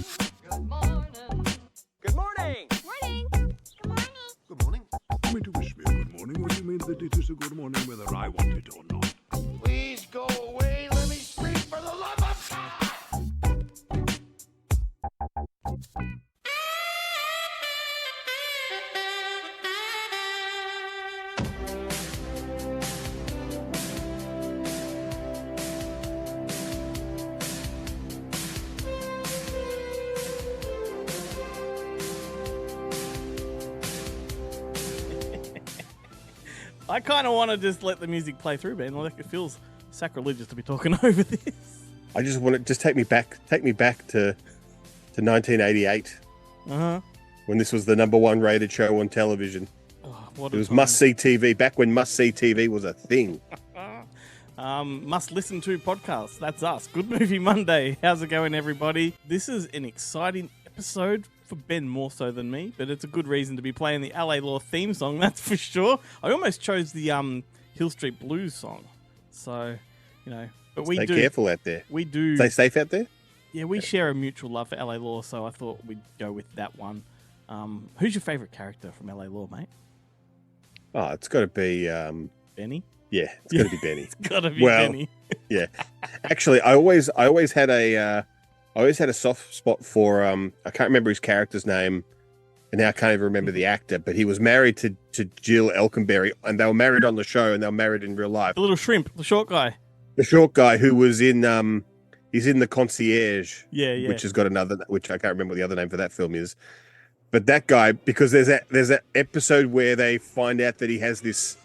Good morning. Good morning. Morning. Good morning. Good morning. You mean to wish me a good morning, or do you mean that it is a good morning whether I want it or not? Please go away. Let me scream for the love of God. I kind of want to just let the music play through, Ben. Like, it feels sacrilegious to be talking over this. I just want to just take me back to 1988 when this was the number one rated show on television. Oh, It was must-see TV back when must-see TV was a thing. Must listen to podcasts. That's us. Good Movie Monday. How's it going, everybody? This is an exciting episode for Ben more so than me, but it's a good reason to be playing the LA Law theme song, that's for sure. I almost chose the Hill Street Blues song. So, but we Stay do. careful out there. We do. Stay safe out there. Yeah, we share a mutual love for LA Law, so I thought we'd go with that one. Who's your favourite character from LA Law, mate? Oh, it's got to be Benny? yeah, it's got to be Benny. It's got to be Well, Benny. Yeah, actually, I always had a soft spot for I can't remember his character's name, and now I can't even remember the actor. But he was married to Jill Elkenberry, and they were married on the show, and they were married in real life. The little shrimp, the short guy. The short guy who was in he's in The Concierge, Yeah. which has got which I can't remember what the other name for that film is. But that guy, because there's that episode where they find out that he has this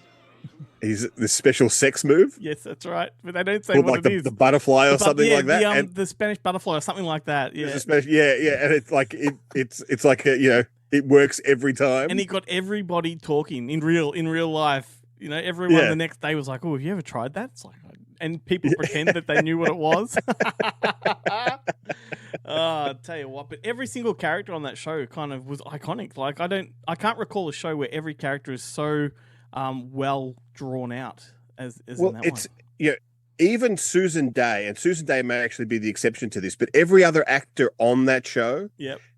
special sex move. Yes, that's right. But they don't say Called what like it is. the butterfly or something like that. The Spanish butterfly or something like that. Yeah. Yeah, and it's like it's like it works every time. And he got everybody talking in real life. Everyone the next day was like, "Oh, have you ever tried that?" It's like, and people pretend that they knew what it was. I'll tell you what, but every single character on that show kind of was iconic. Like I can't recall a show where every character is so well drawn out as well, in that it's one. even Susan Day, and Susan Day may actually be the exception to this, but every other actor on that show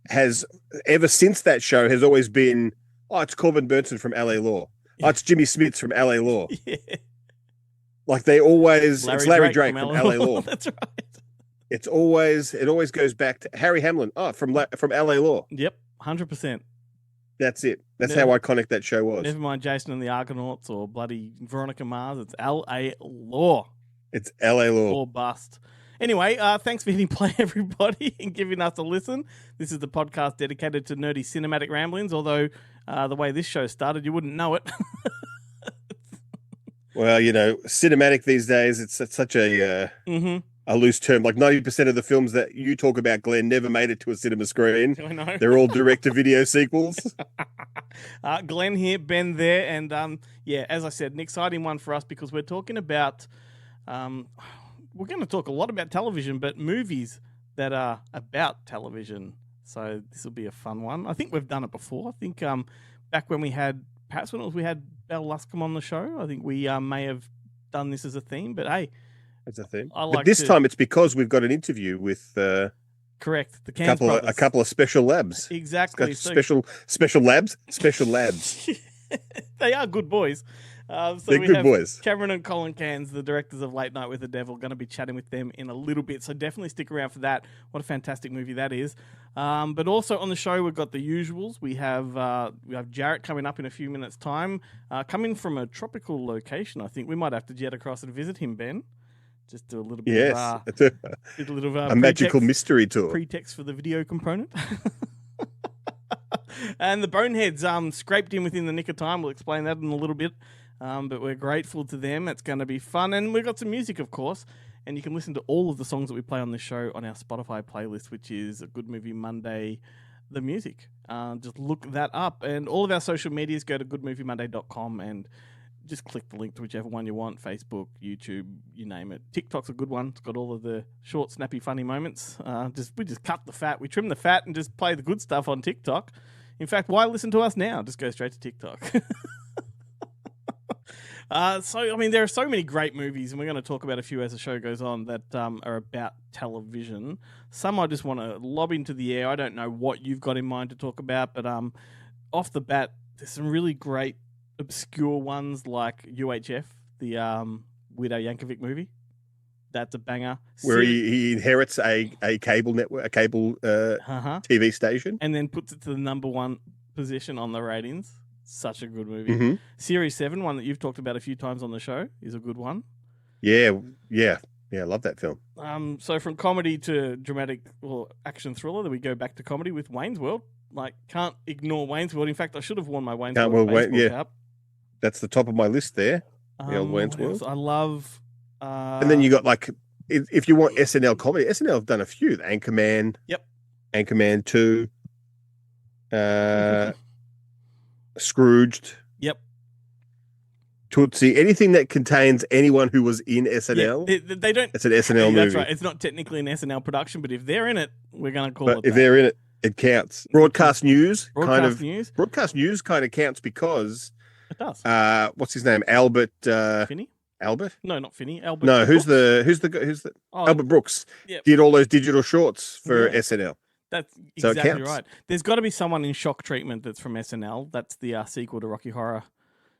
has ever since that show has always been, it's Corbin Burnson from LA Law. Oh, it's Jimmy Smits from LA Law. Yeah. Like they always, it's Larry Drake from LA Law. That's right. It always goes back to Harry Hamlin. Oh, from LA Law. Yep, 100%. That's it. That's how iconic that show was. Never mind Jason and the Argonauts or bloody Veronica Mars. It's LA Law. It's LA Law. Or bust. Anyway, thanks for hitting play, everybody, and giving us a listen. This is the podcast dedicated to nerdy cinematic ramblings, although the way this show started, you wouldn't know it. Well, cinematic these days, it's such a loose term. Like 90% of the films that you talk about, Glenn, never made it to a cinema screen. I know. They're all direct-to-video sequels. Glenn here, Ben there, and as I said, an exciting one for us because we're talking about, we're going to talk a lot about television, but movies that are about television. So this will be a fun one. I think we've done it before. I think back when we had Belle Luscombe on the show, I think we may have done this as a theme, but hey. As a theme. But this time it's because we've got an interview with correct, the Cairnes brothers. A couple of special labs. Exactly. Special labs. They are good boys. They're good boys. Cameron and Colin Cairnes, the directors of Late Night with the Devil, going to be chatting with them in a little bit. So definitely stick around for that. What a fantastic movie that is. But also on the show, we've got the usuals. We have Jarrett coming up in a few minutes' time, coming from a tropical location. I think we might have to jet across and visit him, Ben. Just do a little bit of a magical mystery tour. Pretext for the video component. And the Boneheads scraped in within the nick of time. We'll explain that in a little bit. But we're grateful to them. It's going to be fun. And we've got some music, of course. And you can listen to all of the songs that we play on this show on our Spotify playlist, which is a Good Movie Monday, the music. Just look that up. And all of our social medias, go to goodmoviemonday.com and just click the link to whichever one you want. Facebook, YouTube, you name it. TikTok's a good one. It's got all of the short, snappy, funny moments. We just cut the fat. We trim the fat and just play the good stuff on TikTok. In fact, why listen to us now? Just go straight to TikTok. So, I mean, there are so many great movies, and we're going to talk about a few as the show goes on that are about television. Some I just want to lob into the air. I don't know what you've got in mind to talk about, but off the bat, there's some really great obscure ones like UHF, the Weird Al Yankovic movie. That's a banger. Where he inherits a cable network, a cable TV station. And then puts it to the number one position on the ratings. Such a good movie. Mm-hmm. Series 7, one that you've talked about a few times on the show, is a good one. Yeah, I love that film. So from comedy to dramatic or action thriller, then we go back to comedy with Wayne's World. Like, can't ignore Wayne's World. In fact, I should have worn my Wayne's World baseball cap. That's the top of my list there. The old Wayne's World. I love... and then you got, like, if you want SNL comedy, SNL have done a few. Anchorman. Yep. Anchorman 2. Scrooged. Yep. Tootsie. Anything that contains anyone who was in SNL. Yeah, they don't... It's an SNL movie. That's right. It's not technically an SNL production, but if they're in it, we're going to call it But if they're in it, it counts. Broadcast news kind of counts because it does. What's his name? Albert Finney? Albert? No, not Finney. Albert. No, who's Brooks? the Oh, Albert Brooks yep. did all those digital shorts for SNL. That's So it exactly counts. right. There's got to be someone in Shock Treatment that's from SNL. That's the sequel to Rocky Horror.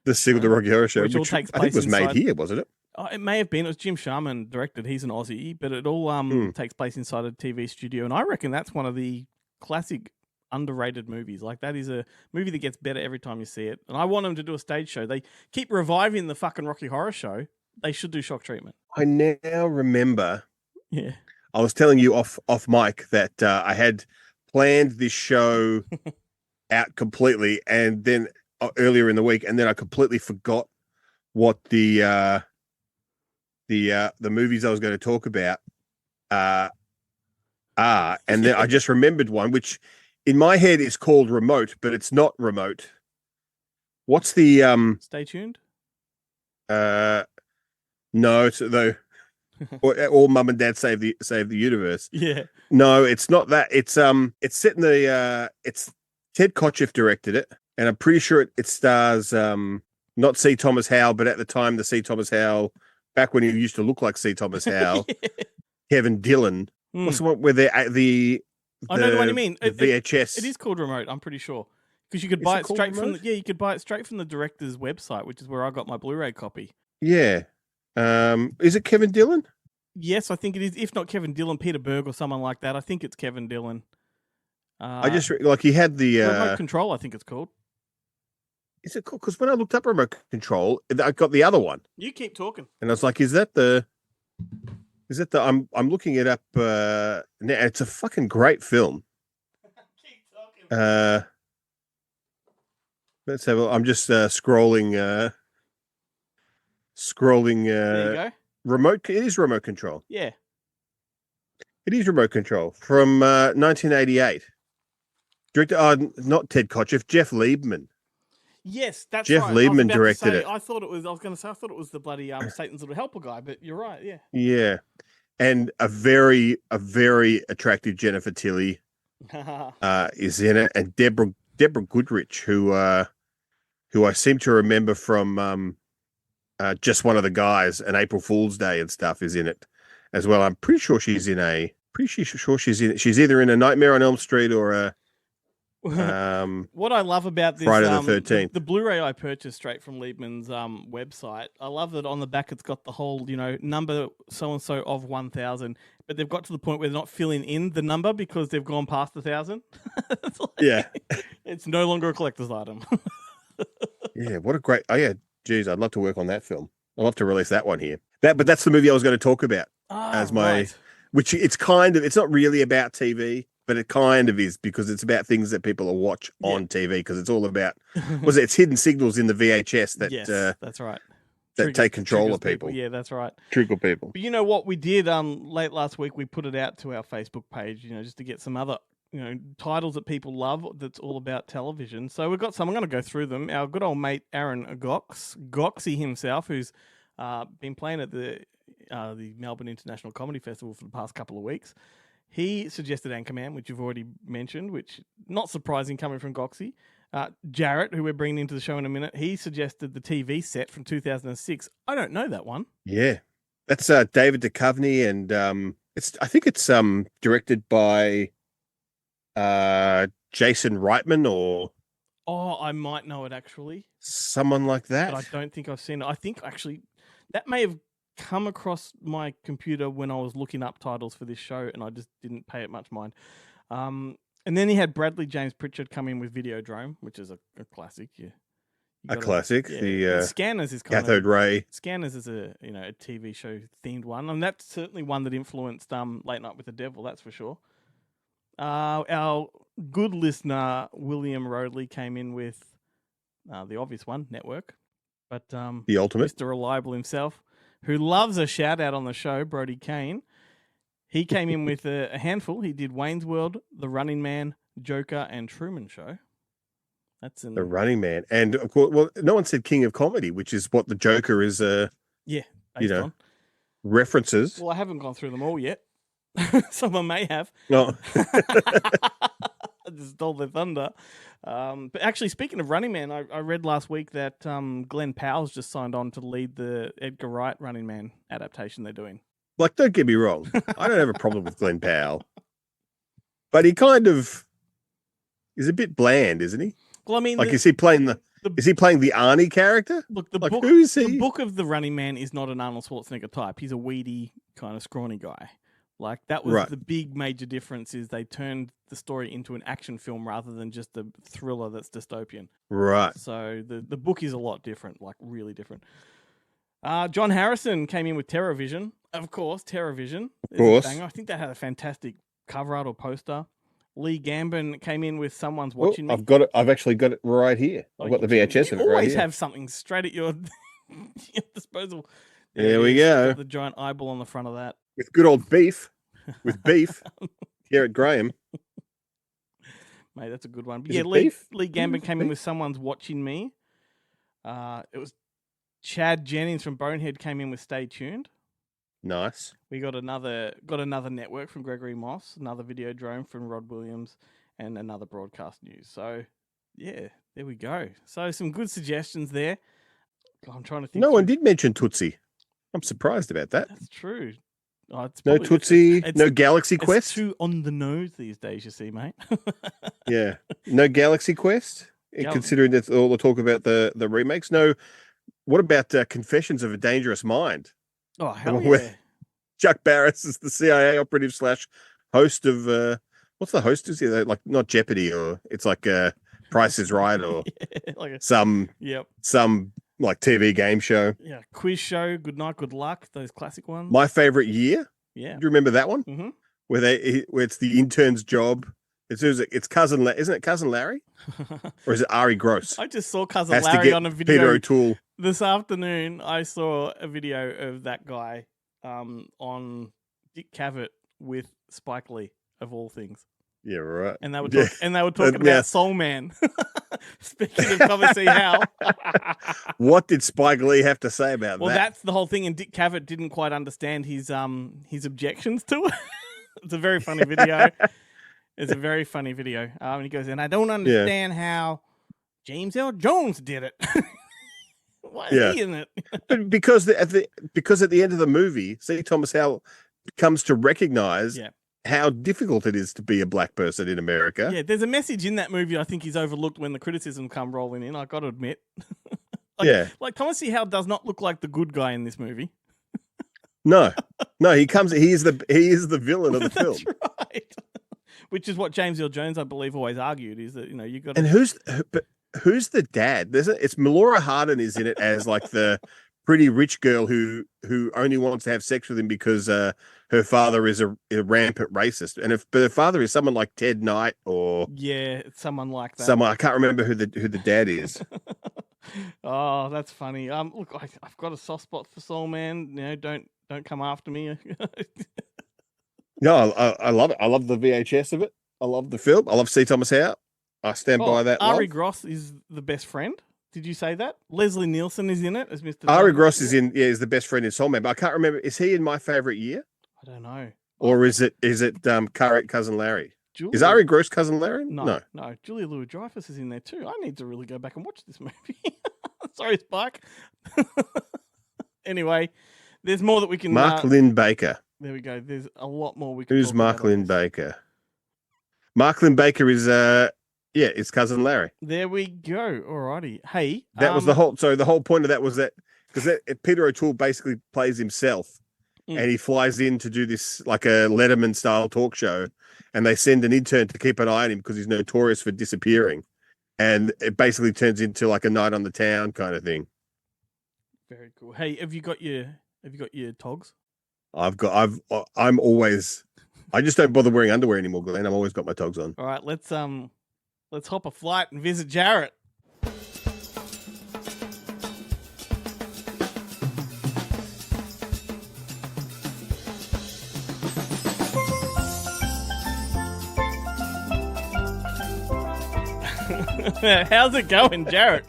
The sequel to Rocky Horror Show, which all takes I think place was made inside- here, wasn't it? Oh, it may have been. It was Jim Sharman directed. He's an Aussie, but it all takes place inside a TV studio, and I reckon that's one of the classic underrated movies. Like, that is a movie that gets better every time you see it. And I want them to do a stage show. They keep reviving the fucking Rocky Horror Show. They should do Shock Treatment. I now remember. Yeah. I was telling you off mic that I had planned this show out completely, and then earlier in the week, and then I completely forgot what the movies I was going to talk about are, and then I just remembered one which in my head is called Remote, but it's not Remote. What's the Stay tuned. No, it's the or Mum and Dad Save the Universe. Yeah. No, it's not that. It's set in the it's Ted Kotcheff directed it, and I'm pretty sure it stars not C. Thomas Howell, but at the time the C. Thomas Howell, back when he used to look like C. Thomas Howell, Kevin Dillon. What's the one where I know what you mean. The VHS. It is called Remote, I'm pretty sure. Because you could buy it straight from you could buy it straight from the director's website, which is where I got my Blu-ray copy. Yeah. Is it Kevin Dillon? Yes, I think it is. If not Kevin Dillon, Peter Berg or someone like that. I think it's Kevin Dillon. I just like he had the Remote Control, I think it's called. Is it called? Because when I looked up Remote Control, I got the other one. You keep talking. And I was like, is that the I'm looking it up now. It's a fucking great film. Keep talking. Let's have I'm just scrolling There you go. Remote. It is Remote Control. Yeah. It is Remote Control from 1988. Director, not Ted Kotcheff, Jeff Liebman. Yes, that's Jeff right. Liebman directed it. I thought it was the bloody Satan's Little Helper guy, but you're right. Yeah. Yeah, and a very attractive Jennifer Tilly is in it, and Deborah Goodrich, who I seem to remember from Just One of the Guys and April Fool's Day and stuff, is in it as well. I'm pretty sure she's in she's either in A Nightmare on Elm Street or a what I love about this Friday the 13th. The Blu-ray I purchased straight from Liebman's website. I love that on the back it's got the whole, number so and so of 1,000, but they've got to the point where they're not filling in the number because they've gone past 1,000. Yeah, it's no longer a collector's item. Yeah, what a great. Oh yeah, geez, I'd love to work on that film. I'd love to release that one here. But that's the movie I was going to talk about as my, right. which it's not really about TV. But it kind of is, because it's about things that people will watch on TV, because it's all about it's hidden signals in the VHS that yes, that's right. That take control of people. Yeah, that's right. Trigger people. But you know what we did late last week? We put it out to our Facebook page, just to get some other titles that people love that's all about television. So we've got some. I'm going to go through them. Our good old mate Aaron Goxie himself, who's been playing at the Melbourne International Comedy Festival for the past couple of weeks. He suggested Anchorman, which you've already mentioned, which not surprising coming from Goxie. Jarrett, who we're bringing into the show in a minute, he suggested the TV set from 2006. I don't know that one. Yeah, that's David Duchovny, and I think it's directed by Jason Reitman or Oh, I might know it actually, someone like that. but I don't think I've seen it. I think actually that may have come across my computer when I was looking up titles for this show, and I just didn't pay it much mind. And then he had Bradley James Pritchard come in with Videodrome, which is a classic. Yeah, A classic. The Scanners is cathode ray. Scanners is a TV show themed one, and that's certainly one that influenced Late Night with the Devil. That's for sure. Our good listener William Rodley came in with the obvious one, Network, but The ultimate. Mr. Reliable himself, who loves a shout out on the show, Brody Kane. He came in with a handful. He did Wayne's World, The Running Man, Joker, and Truman Show. That's The Running Man, and of course, well, no one said King of Comedy, which is what the Joker is. Based on. References. Well, I haven't gone through them all yet. Someone may have. No. I just stole their thunder. But actually, speaking of Running Man, I read last week that Glenn Powell's just signed on to lead the Edgar Wright Running Man adaptation they're doing. Like, don't get me wrong. I don't have a problem with Glenn Powell, but he kind of is a bit bland, isn't he? Well, I mean, like, is he playing the Arnie character? Look, who is he? The book of The Running Man is not an Arnold Schwarzenegger type. He's a weedy, kind of scrawny guy. Like, that was the big major difference, is they turned the story into an action film rather than just a thriller that's dystopian. Right. So the book is a lot different, like really different. John Harrison came in with TerrorVision. Of course, TerrorVision. Of course. I think that had a fantastic cover art or poster. Lee Gambon came in with Someone's Watching Me. I've got it. I've actually got it right here. I've got the VHS of it right here. You always have something straight at your disposal. There we go. Got the giant eyeball on the front of that. With good old beef. With beef. Garrett Graham. Mate, that's a good one. But Is yeah, it Lee beef? Gambon came in Beef? with Someone's Watching Me. It was Chad Jennings from Bonehead came in with Stay Tuned. Nice. We got another network from Gregory Moss, another Videodrome from Rod Williams, and another Broadcast News. So, yeah, there we go. So, some good suggestions there. I'm trying to think. No one did mention Tootsie. I'm surprised about that. That's true. Oh, it's No probably- Tootsie, it's- no Galaxy It's Quest. too on the nose these days, you see, mate. Yeah, no Galaxy Quest. Yeah. Considering that all the talk about the remakes. No, what about Confessions of a Dangerous Mind? Oh, hell With- yeah. Chuck Barris is the CIA operative / host of what's the host? Is he like not Jeopardy, or it's like Price is Right, or Yeah, like a, some yep. like TV game show. Yeah, quiz show, Good Night, Good Luck, those classic ones. My favorite year. Yeah. Do you remember that one? Mm-hmm. Where it's the intern's job. It's cousin, isn't it Cousin Larry, or is it Ari Gross? I just saw Cousin Has to Larry get on a video Peter O'Toole. this afternoon. I saw a video of that guy on Dick Cavett with Spike Lee, of all things. Yeah, right. And they were Yeah. talking about Yeah. Soul Man. Speaking of Come and See How. What did Spike Lee have to say about Well, that? that's the whole thing, and Dick Cavett didn't quite understand his objections to it. It's a very funny video. It's a very funny video. And he goes, and I don't understand how James L. Jones did it. Why is he in it? But because at the end of the movie, C. Thomas Howell comes to recognize how difficult it is to be a black person in America. Yeah, there's a message in that movie I think he's overlooked when the criticism come rolling in. I got to admit. Like Thomas C. Howell does not look like the good guy in this movie. No, he is the villain of the film. That's right. Which is what James Earl Jones, I believe, always argued, is that you got. And who's the dad? It's Melora Hardin is in it as like the pretty rich girl who only wants to have sex with him because her father is a rampant racist, but her father is someone like Ted Knight or someone like that. Someone I can't remember who the dad is. Oh, that's funny. Look, I've got a soft spot for Soul Man. Don't come after me. No, I love it. I love the VHS of it. I love the film. I love C. Thomas Howell. I stand by that. Ari love. Gross is the best friend. Did you say that? Leslie Nielsen is in it as Mr. Ari Jones. Gross is the best friend in Soul Man, but I can't remember. Is he in My Favorite Year, I don't know. or is it Cousin Larry? Julia, Is Ari Gross cousin Larry? No. Julia Louis-Dreyfus is in there too. I need to really go back and watch this movie. Sorry, Spike. Anyway, there's more that we can. Mark Lynn Baker. There we go. There's a lot more we can. Who's talk Mark about on Lynn this. Baker? Mark Lynn Baker is his cousin Larry. There we go. Alrighty. Hey, That was the whole. So the whole point of that was that because Peter O'Toole basically plays himself, and he flies in to do this like a Letterman style talk show, and they send an intern to keep an eye on him because he's notorious for disappearing, and it basically turns into like a night on the town kind of thing. Very cool. Hey, have you got your togs? I'm always. I just don't bother wearing underwear anymore, Glenn. I've always got my togs on. All right, let's hop a flight and visit Jarrett. How's it going, Jarrett?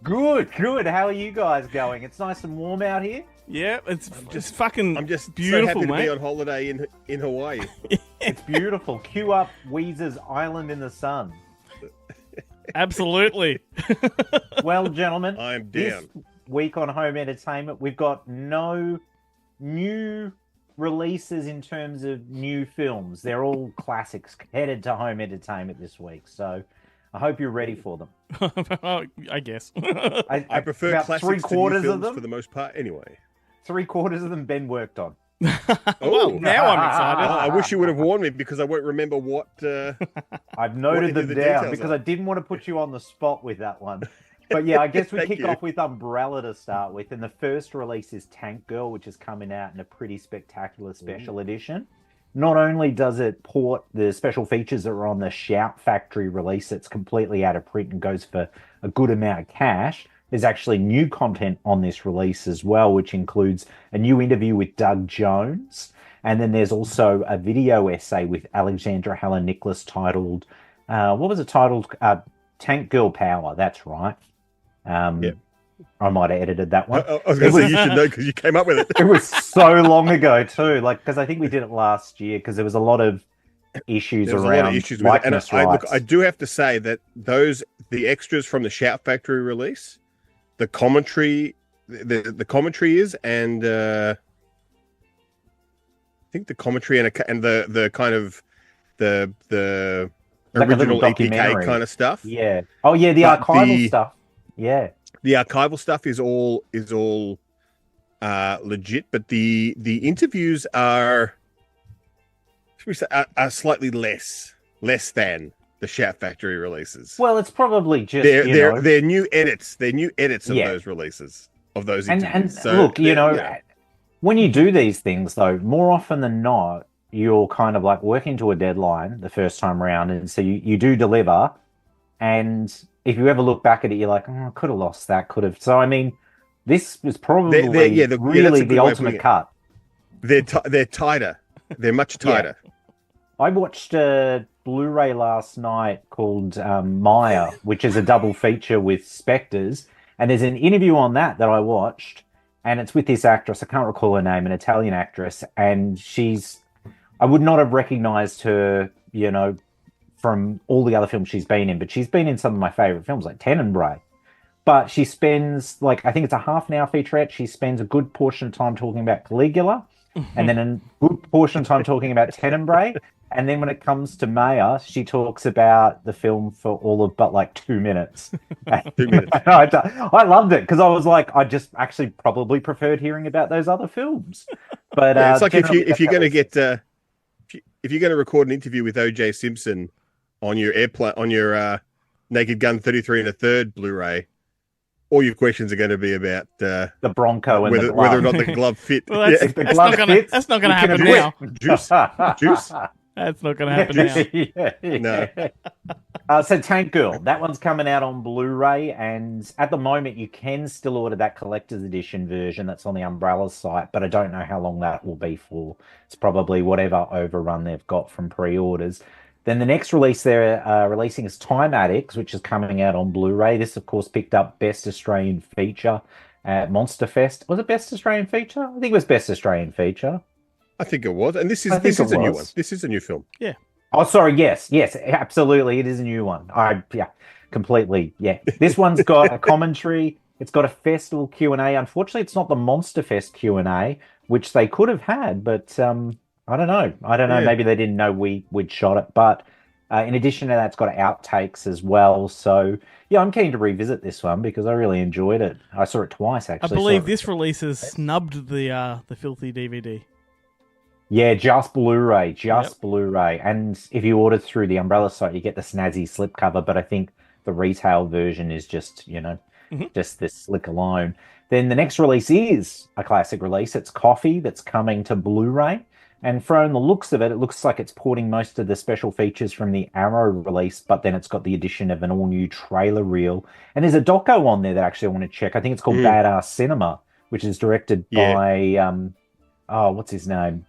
Good. How are you guys going? It's nice and warm out here. Yeah, it's just fucking. I'm just beautiful, so happy to mate. be on holiday in Hawaii. It's beautiful. Cue up Weezer's Island in the Sun. Absolutely. Well, gentlemen, I'm down. this week on Home Entertainment, we've got no new releases in terms of new films. They're all classics headed to Home Entertainment this week. So I hope you're ready for them. I guess. I prefer about classics three-quarters to new of films them. for the most part. Anyway. 3/4 of them Ben worked on. Well, now I'm excited. I wish you would have warned me because I won't remember what. I've noted any of them the down details because are. I didn't want to put you on the spot with that one. But yeah, I guess we Thank kick you. off with Umbrella to start with. And the first release is Tank Girl, which is coming out in a pretty spectacular special edition. Not only does it port the special features that are on the Shout Factory release, it's completely out of print and goes for a good amount of cash. There's actually new content on this release as well, which includes a new interview with Doug Jones. And then there's also a video essay with Alexandra Helen Nicholas titled, what was it titled? Tank Girl Power. That's right. Yep. I might have edited that one. I was going to say you should know because you came up with it. It was so long ago too, because I think we did it last year because there was a lot of issues There was around a lot of issues with it, and likeness look, rights. I do have to say that the extras from the Shout Factory release, the commentary, the commentary is, and I think the commentary and the kind of the Like a little original EPK documentary. kind of stuff. Yeah. Oh yeah, the But archival stuff. Yeah. The archival stuff is all legit, but the interviews are, should we say, are slightly less than the Shout Factory releases. Well, it's probably just they're new edits. They're new edits of Yeah. those releases of those and interviews. look, they're- when you do these things though, more often than not, you're kind of like working to a deadline the first time around, and so you do deliver. And if you ever look back at it, you're like, oh, I could have lost that, could have. So I mean, this was probably that's really a good the way of putting ultimate it. cut. they're tighter. They're much tighter. I watched a Blu-ray last night called Maya, which is a double feature with Spectres. And there's an interview on that I watched, and it's with this actress. I can't recall her name, an Italian actress. And I would not have recognized her, from all the other films she's been in, but she's been in some of my favorite films like Tenebrae. But she spends, I think it's a half an hour featurette. She spends a good portion of time talking about Caligula, and then a good portion of time talking about Tenebrae. And then when it comes to Maya, she talks about the film for all of but 2 minutes. 2 minutes. I loved it because I was like, I just actually probably preferred hearing about those other films. But Yeah, it's like if generally you're going to that get if you're going to record an interview with O.J. Simpson on your airplane on your Naked Gun 33 1/3 Blu-ray, all your questions are going to be about the Bronco and the whether or glove. not the glove fit. Well, that's, If the that's glove not gonna fits, that's not gonna you can happen now. Juice. That's not gonna happen now. No. So Tank Girl, that one's coming out on Blu-ray, and at the moment you can still order that collector's edition version that's on the Umbrella site, but I don't know how long that will be for. It's probably whatever overrun they've got from pre-orders. Then the next release they're releasing is Time Addicts, which is coming out on Blu-ray. This, of course, picked up Best Australian Feature at Monster Fest. Was it Best Australian Feature? I think it was Best Australian Feature. I think it was, and this is I think a new it one. was. This is a new film. Yeah. Oh, sorry. Yes, absolutely. It is a new one. Yeah, completely. Yeah, this one's got a commentary. It's got a festival Q&A. Unfortunately, it's not the Monster Fest Q&A, which they could have had, but I don't know. I don't know. Yeah. Maybe they didn't know we'd shot it. But in addition to that, it's got outtakes as well. So yeah, I'm keen to revisit this one because I really enjoyed it. I saw it twice I actually. believe Saw it- this release has snubbed the filthy DVD. Yeah, just Blu-ray, Yep. Blu-ray. And if you order through the Umbrella site, you get the snazzy slipcover, but I think the retail version is just, Mhm. just this slick alone. Then the next release is a classic release. It's Coffee that's coming to Blu-ray. And from the looks of it, it looks like it's porting most of the special features from the Arrow release, but then it's got the addition of an all-new trailer reel. And there's a doco on there that actually I want to check. I think it's called Badass Cinema, which is directed Yeah. by what's his name?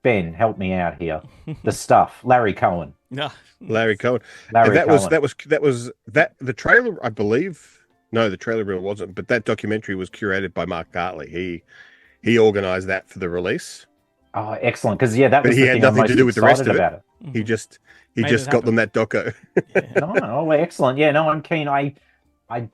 Ben, help me out here. The Stuff, Larry Cohen. Yeah. Larry Cohen. Larry And Cohen. the trailer, I believe. No, the trailer reel wasn't, but that documentary was curated by Mark Gartley. He organized that for the release. Oh, excellent. Because yeah, that But was he the had thing I'm nothing to most do with the rest excited of it. about it. He just Made it got them that doco. No, oh, well, excellent. Yeah, no, I'm keen. I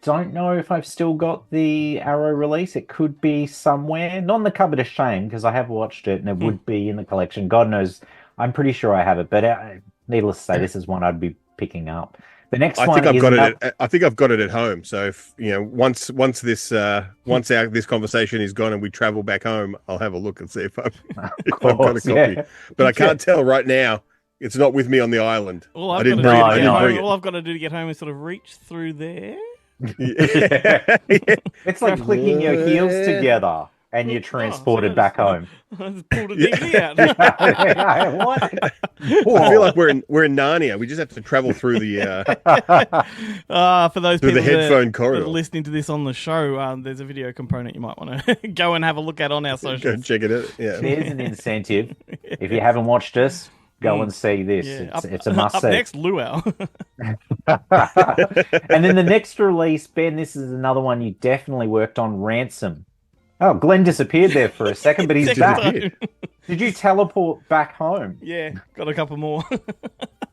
don't know if I've still got the Arrow release. It could be somewhere. Not in the cupboard of shame because I have watched it and it would be in the collection. God knows, I'm pretty sure I have it. But needless to say, this is one I'd be picking up. The next I one think I've is got another- it. I think I've got it at home. So if once this this conversation is gone and we travel back home, I'll have a look and see if I've got a course, copy. yeah. But I can't tell right now. It's not with me on the island. All I I've didn't got to bring do it. to I get didn't home, bring it. all I've got to do to get home is sort of reach through there. Yeah. It's like clicking your heels together and you're transported back home. I just pulled a DVD out. What? I feel like we're in Narnia. We just have to travel through the For those through people the headphone that corridor. are listening to this on the show, there's a video component you might want to go and have a look at on our Go socials. check it out. Yeah. There's an incentive. If you haven't watched us, go and see this. Yeah. It's a must Up see. next, Luau. And then the next release, Ben, this is another one you definitely worked on, Ransom. Oh, Glenn disappeared there for a second, but he's Second back. time. Did you teleport back home? Yeah, got a couple more.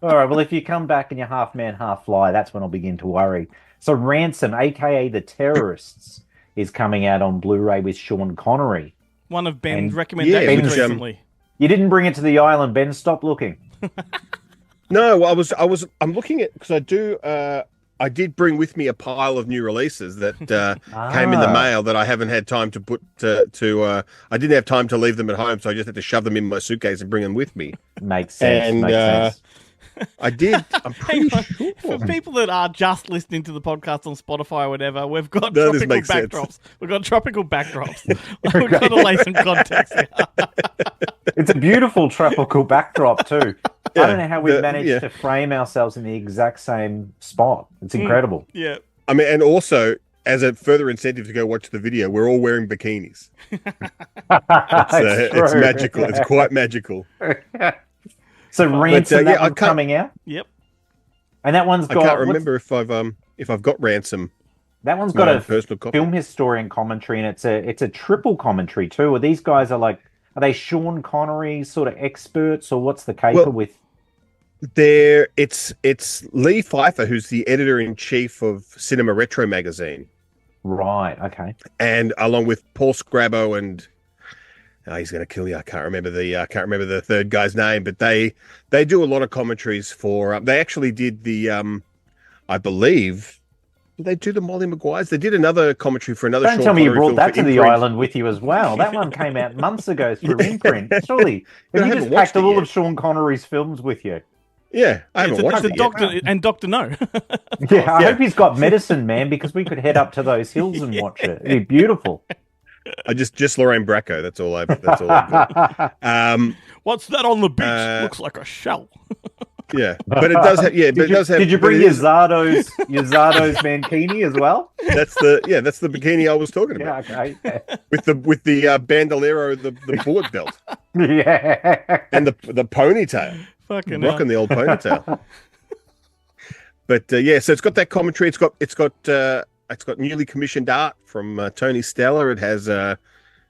All right, well, if you come back and you're half man, half fly, that's when I'll begin to worry. So Ransom, aka The Terrorists, is coming out on Blu-ray with Sean Connery. One of Ben's And- recommendations which, recently. You didn't bring it to the island, Ben. Stop looking. No, I'm looking at because I did bring with me a pile of new releases that came in the mail that I haven't had time to put I didn't have time to leave them at home, so I just had to shove them in my suitcase and bring them with me. Makes sense. And, makes sense. I did. I'm pretty Hang on. sure. For people that are just listening to the podcast on Spotify or whatever, we've got No, this tropical makes sense. backdrops. We've got tropical backdrops. We've got to lay some context here. It's a beautiful tropical backdrop too. I Yeah, don't know how we've the- managed yeah. to frame ourselves in the exact same spot. It's incredible. Yeah. I mean, and also as a further incentive to go watch the video, we're all wearing bikinis. It's true. magical. It's quite magical. So Ransom, yeah, that I one's can't- coming out, Yep. and that one's I got. can't what's- remember if I've got Ransom. That one's My got own a personal copy. film historian commentary, and it's a triple commentary too. Or these guys are they Sean Connery sort of experts, or what's the caper Well, with? It's Lee Pfeiffer, who's the editor in chief of Cinema Retro magazine, Right. Okay. and along with Paul Scrabo and he's going to kill you. I can't remember the third guy's name, but they do a lot of commentaries for. They actually did the I believe. Did they do the Molly Maguires? They did another commentary for another. Don't Sean tell me you Connery brought film that for to the Imprint. island with you as well. That one came out months ago through Yeah. Imprint. Surely, But I have you haven't just watched packed it all yet. of Sean Connery's films with you? Yeah, I haven't watched It's a it yet. Doctor and Doctor No. Yeah, I Yeah. hope he's got medicine, man, because we could head up to those hills and watch it. It'd be beautiful. I just Lorraine Bracco. That's all I've got. What's that on the beach? Uh, Looks like a shell. Yeah, but it does have. Yeah, but Did it you, does have. did you but bring it your is- Zardo's mankini as well? That's the bikini I was talking Yeah, about okay. with the bandolero, the bullet belt, Yeah. and the ponytail, Fucking hell. rocking the old ponytail. But yeah, so it's got that commentary. It's got newly commissioned art from Tony Stella. It has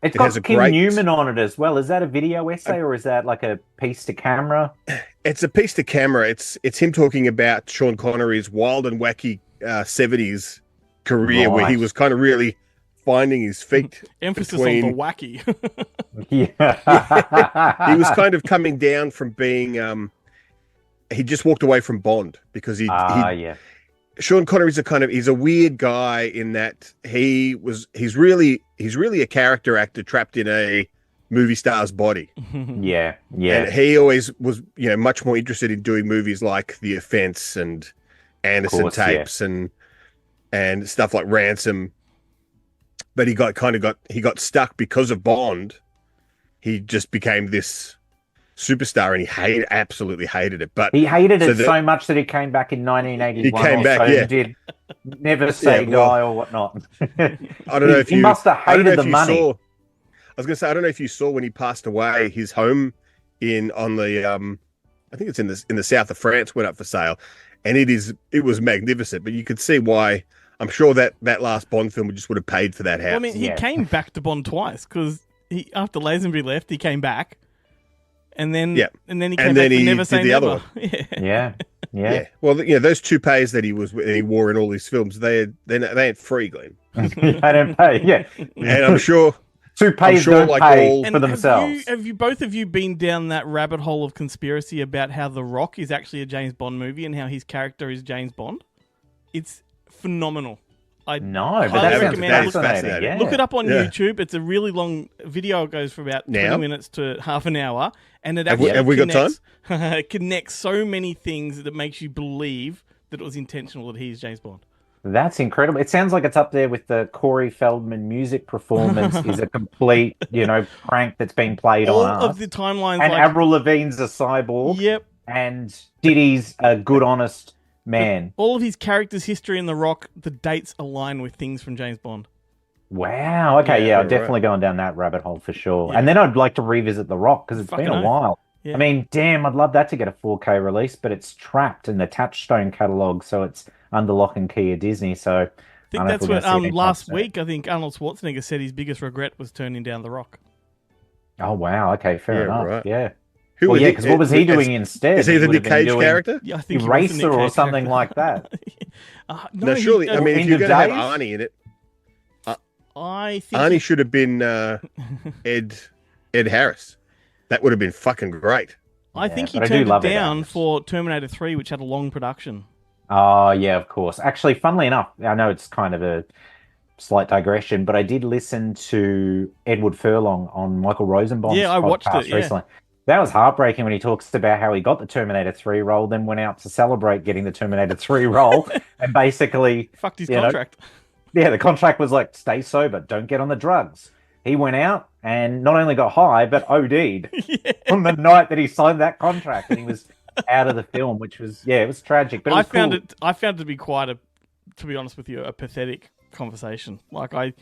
It's It got has a Kim great- Newman on it as well. Is that a video essay or is that like a piece to camera? It's a piece to camera. It's him talking about Sean Connery's wild and wacky 70s career, where he Right. was kind of really finding his feet. Emphasis between- on the wacky. Yeah. He was kind of coming down from being. He just walked away from Bond because yeah. Sean Connery's he's a weird guy in that he's really a character actor trapped in a movie star's body. Yeah. And he always was, much more interested in doing movies like The Offense and Anderson course, yeah. Tapes and stuff like Ransom. But he got stuck because of Bond. He just became this superstar, and he absolutely hated it. But He hated it So so much that he came back in 1981. He came or back, so yeah. and did Never Say Yeah, well, Die or whatnot. I don't know if he you must have I don't know hated if the you money. saw- I was going to say, I don't know if you saw when he passed away, his home on the I think it's in the south of France went up for sale, and it was magnificent. But you could see why. I'm sure that last Bond film just would have paid for that house. Well, I mean, he Yeah. came back to Bond twice because after Lazenby left, he came back, and then Yeah. and then he And came then back for he Never did Say the other Never. one. Yeah. Yeah. Well, those toupees that he wore in all these films, they ain't free, Glenn. I don't pay. Yeah. And I'm sure Toupees sure, don't like pay all- for themselves. Have you both of you been down that rabbit hole of conspiracy about how The Rock is actually a James Bond movie and how his character is James Bond? It's phenomenal. I No, but highly that sounds recommend it. fascinating. Yeah. Look it up on Yeah. YouTube. It's a really long video. It goes for about 20 Now? minutes to half an hour. And it Have we- actually have we got time? it connects so many things that it makes you believe that it was intentional that he's James Bond. That's incredible. It sounds like it's up there with the Corey Feldman music performance is a complete, prank that's been played All on of us. the timelines, And like, Avril Lavigne's a cyborg. yep. And Diddy's a good, honest man. All of his character's history in The Rock, the dates align with things from James Bond. Wow. Okay. Yeah, Yeah, I'm right. definitely going down that rabbit hole for sure. Yeah. And then I'd like to revisit The Rock because it's Fucking been a oath. while. Yeah. I mean, damn, I'd love that to get a 4K release, but it's trapped in the Touchstone catalog, so it's under lock and key of Disney. So I think that's what last week. I think Arnold Schwarzenegger said his biggest regret was turning down The Rock. Oh wow. Okay, fair Yeah, enough. right. Yeah. who Well, was yeah, he- because what was he doing instead? Is he the would have Nick been Cage doing character? Yeah, I think he was the Nick Eraser or Cage something character. like that. No, he- surely. I mean, if End you're of going to have Days? Arnie in it, I think Arnie should have been Ed Harris. That would have been fucking great. I think he but I do turned love it Ed down Harris. for Terminator 3, which had a long production. Oh, yeah, of course. Actually, funnily enough, I know it's kind of a slight digression, but I did listen to Edward Furlong on Michael Rosenbaum's Yeah, I watched podcast it, yeah. recently. That was heartbreaking when he talks about how he got the Terminator 3 role, then went out to celebrate getting the Terminator 3 role, and basically, Fucked his You know, contract. yeah, the contract was like, stay sober, don't get on the drugs. He went out and not only got high, but OD'd on the night that he signed that contract, and he was out of the film, which was, it was tragic. But it I was found cool. it to be quite to be honest with you, a pathetic conversation. Like I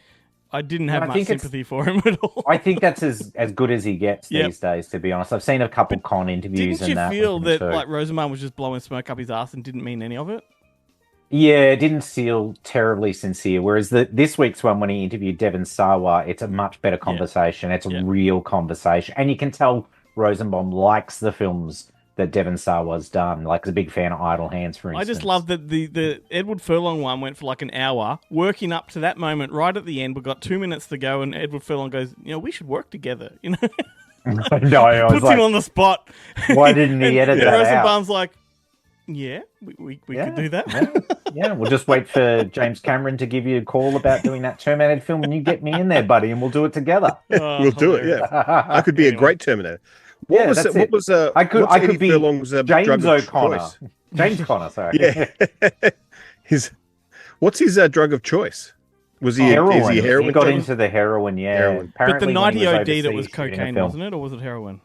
didn't have I much think it's- sympathy for him at all. I think that's as good as he gets Yep. these days, to be honest. I've seen a couple con interviews Didn't you and that. feel with him that too. like Rosenbaum was just blowing smoke up his ass and didn't mean any of it? Yeah, it didn't feel terribly sincere. Whereas this week's one, when he interviewed Devon Sawa, it's a much better conversation. It's a Yeah. real conversation. And you can tell Rosenbaum likes the films that Devon Sawa's done. Like, he's a big fan of Idle Hands, for I instance. just love that the Edward Furlong one went for like an hour, working up to that moment. Right at the end, we've got 2 minutes to go, and Edward Furlong goes, we should work together. No, I was Puts like, him on the spot. why didn't he edit that out? Rosenbaum's like, yeah, we Yeah, could do that. yeah, we'll just wait for James Cameron to give you a call about doing that Terminator film, and you get me in there, buddy, and we'll do it together. Oh, We'll do it. hilarious. Yeah, I could be a Anyway. great Terminator. Yeah, What that's what it. was I could what's Eddie be Furlong's, drug James of O'Connor. choice? James Connor, sorry. Yeah, what's his drug of choice? Was he Heroin. is he heroin? He got drug? into the heroin, yeah. Heroin. But the Apparently night when he was OD'd, it was overseas shooting a cocaine, film. wasn't it? Or was it heroin?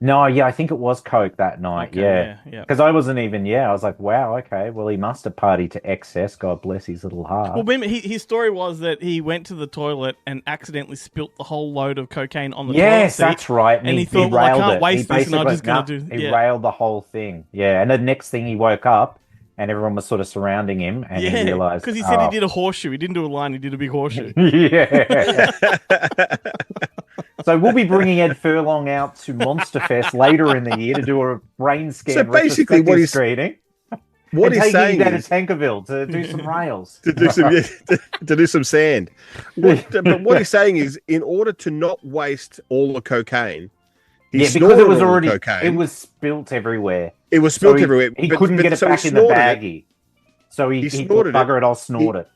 No, yeah, I think it was coke that night. Okay, yeah, yeah. because I wasn't even. Yeah, I was like, wow, okay. Well, he must have partied to excess. God bless his little heart. Well, remember, his story was that he went to the toilet and accidentally spilt the whole load of cocaine on the yes, toilet seat. that's right. And he thought, well, I railed can't it. waste He this, and I'm basically- just going to do... He Yeah. railed the whole thing. Yeah, and the next thing he woke up, and everyone was sort of surrounding him, and he Yeah, realized because he said he did a horseshoe. He didn't do a line. He did a big horseshoe. Yeah. So we'll be bringing Ed Furlong out to Monster Fest later in the year to do a brain scan. So basically what he's- screening. What and he's taking saying him down is to Tankerville to do some rails. to do some sand. But what he's saying is, in order to not waste all the cocaine, he because it snorted was all the already cocaine. it was spilt everywhere. It was spilled So everywhere. He but- couldn't but- get it so he back in the snorted it. baggie. So he thought, snorted it. bugger it, I'll snort it.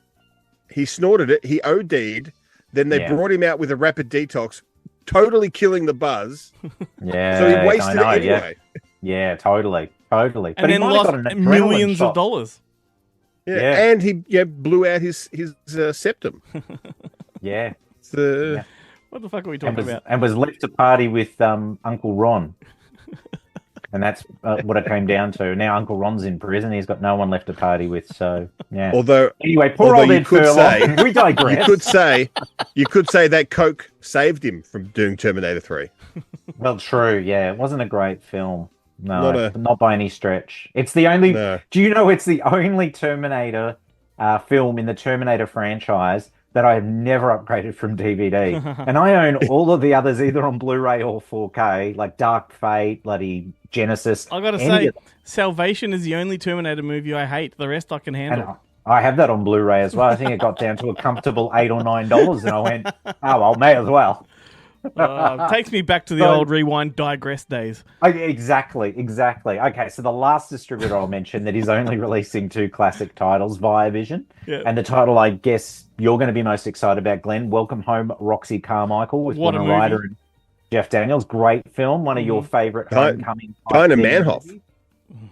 He snorted it. He OD'd. Then they Yeah. brought him out with a rapid detox, totally killing the buzz. Yeah. So he I wasted know, it anyway. Yeah, totally. But And he then might have lost got an adrenaline millions shot. of dollars. Yeah. And he blew out his septum. Yeah. So, Yeah. What the fuck are we And talking was, about? and was left to party with Uncle Ron. And that's what it came down to. Now Uncle Ron's in prison. He's got no one left to party with. So, yeah. although Anyway, poor old you Ed could Furlong. say- We digress. you could say that Coke saved him from doing Terminator 3. Well, true. Yeah, it wasn't a great film. No, Not not by any stretch. It's the only. No. Do you know it's the only Terminator film in the Terminator franchise that I have never upgraded from DVD, and I own all of the others either on Blu-ray or 4K, like Dark Fate, bloody Genesis. I gotta any say, of them. Salvation is the only Terminator movie I hate. The rest I can And handle. I have that on Blu-ray as well. I think it got down to a comfortable $8 or $9, and I went, "Oh well, may as well." Takes me back to the So- old rewind digress days. Exactly. Okay, so the last distributor I'll mention that is only releasing 2 classic titles via Vision, Yeah. and the title I guess you're going to be most excited about, Glenn. Welcome Home, Roxy Carmichael with What a Winona Ryder movie. and Jeff Daniels. Great film. One of your favorite Dinah homecoming. Manhoff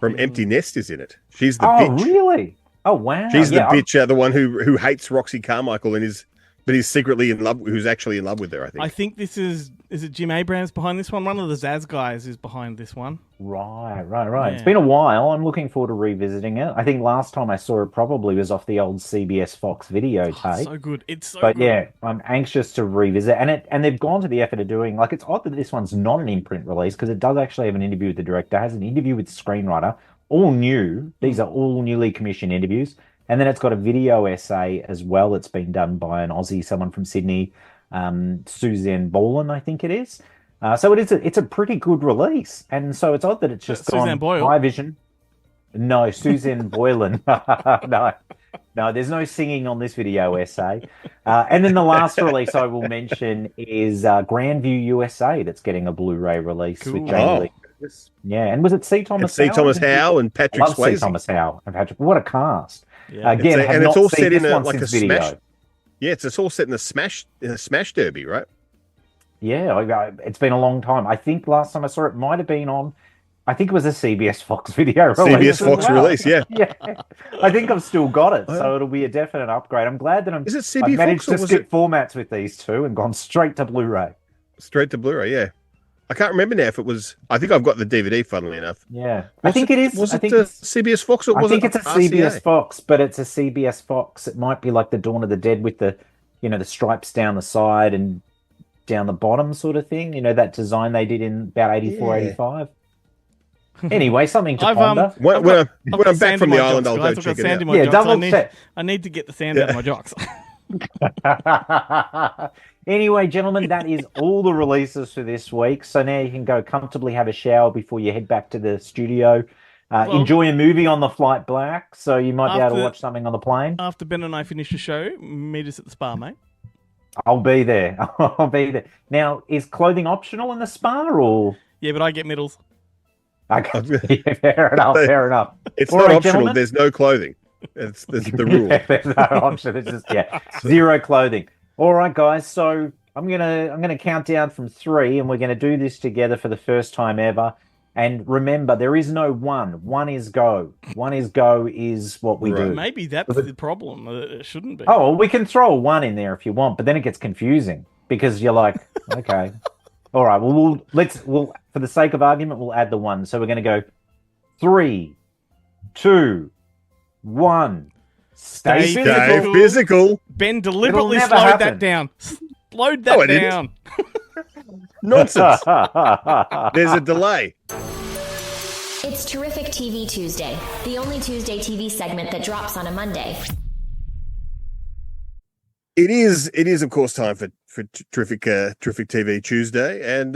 from Empty Nest is in it. She's the Oh, bitch. really? Oh, wow. She's Yeah, the bitch, the one who hates Roxy Carmichael and he's secretly in love. Who's actually in love with her? I think. I think this is it Jim Abrams behind this one? One of the Zaz guys is behind this one. Right. It's Yeah. been a while. I'm looking forward to revisiting it. I think last time I saw it probably was off the old CBS Fox videotape. So good. It's so But good. yeah, I'm anxious to revisit, and they've gone to the effort of doing, like, it's odd that this one's not an imprint release because it does actually have an interview with the director, has an interview with the screenwriter, all new. These are all newly commissioned interviews, and then it's got a video essay as well. It's been done by an Aussie, someone from Sydney, Suzanne Boland, I think it is. So it's a pretty good release, and so it's odd that it's just Suzanne gone Boyle? by Vision. No, Suzanne Boylan. No, there's no singing on this video essay. And then the last release I will mention is Grandview USA that's getting a Blu-ray release Cool. with Jamie Lee Curtis. Yeah, and was it C. Thomas C. Howell? Thomas Howell and Patrick I love C. Swayze. Thomas Howell and Patrick. What a cast. Yeah. Again, It's have and it's not all seen set in this a one like a since video. smash. Yeah, it's all set in a smash derby, right? Yeah, it's been a long time. I think last time I saw it might have been on, I think it was a CBS Fox video release. CBS as Fox well. release, yeah. Yeah, I think I've still got it, so it'll be a definite upgrade. I'm glad that Is it I've CB managed Fox or to was skip it formats with these two and gone straight to Blu-ray. straight to Blu-ray? Yeah, I can't remember now if it was. I think I've got the DVD. Funnily enough, Yeah, I think it is. Was I it think the CBS Fox or I was think it it's a RCA? CBS Fox, but it's a CBS Fox. It might be like the Dawn of the Dead with the, the stripes down the side and down the bottom sort of thing. That design they did in about 84, Yeah. 85. Anyway, something to I've, ponder. When, I've when, got- I'm, I've when got I'm back sand from in the my island, jocks, I'll go guys. I've got check it sand out. in my Yeah, jocks. double check. I need to get the sand out of my jocks. Anyway, gentlemen, that is all the releases for this week. So now you can go comfortably have a shower before you head back to the studio. Well- Enjoy a movie on the flight back, so you might be able to After- watch something on the plane. After Ben and I finish the show, meet us at the spa, mate. I'll be there. I'll be there. Now, is clothing optional in the spa, or? Yeah, but I get medals. Okay. Yeah, fair enough. Fair enough. It's All not right, optional. gentlemen. There's no clothing. It's the rule. Yeah, there's no option. It's just zero clothing. All right, guys. So I'm gonna count down from 3, and we're gonna do this together for the first time ever. And remember, there is no one. One is go. One is go is what we Right. do. Maybe that's the problem. It shouldn't be. Oh, well, we can throw a 1 in there if you want, but then it gets confusing because you're like, okay, all right. Well, we'll for the sake of argument, we'll add the 1. So we're gonna go 3, 2, 1. Stay Stay physical. Stay physical. Ben deliberately It'll slowed never that happen. down. Slowed that No, I didn't. down. Nonsense. There's a delay. It It's Terrific TV Tuesday, the only Tuesday TV segment that drops on a Monday. It is of course time for terrific TV Tuesday, and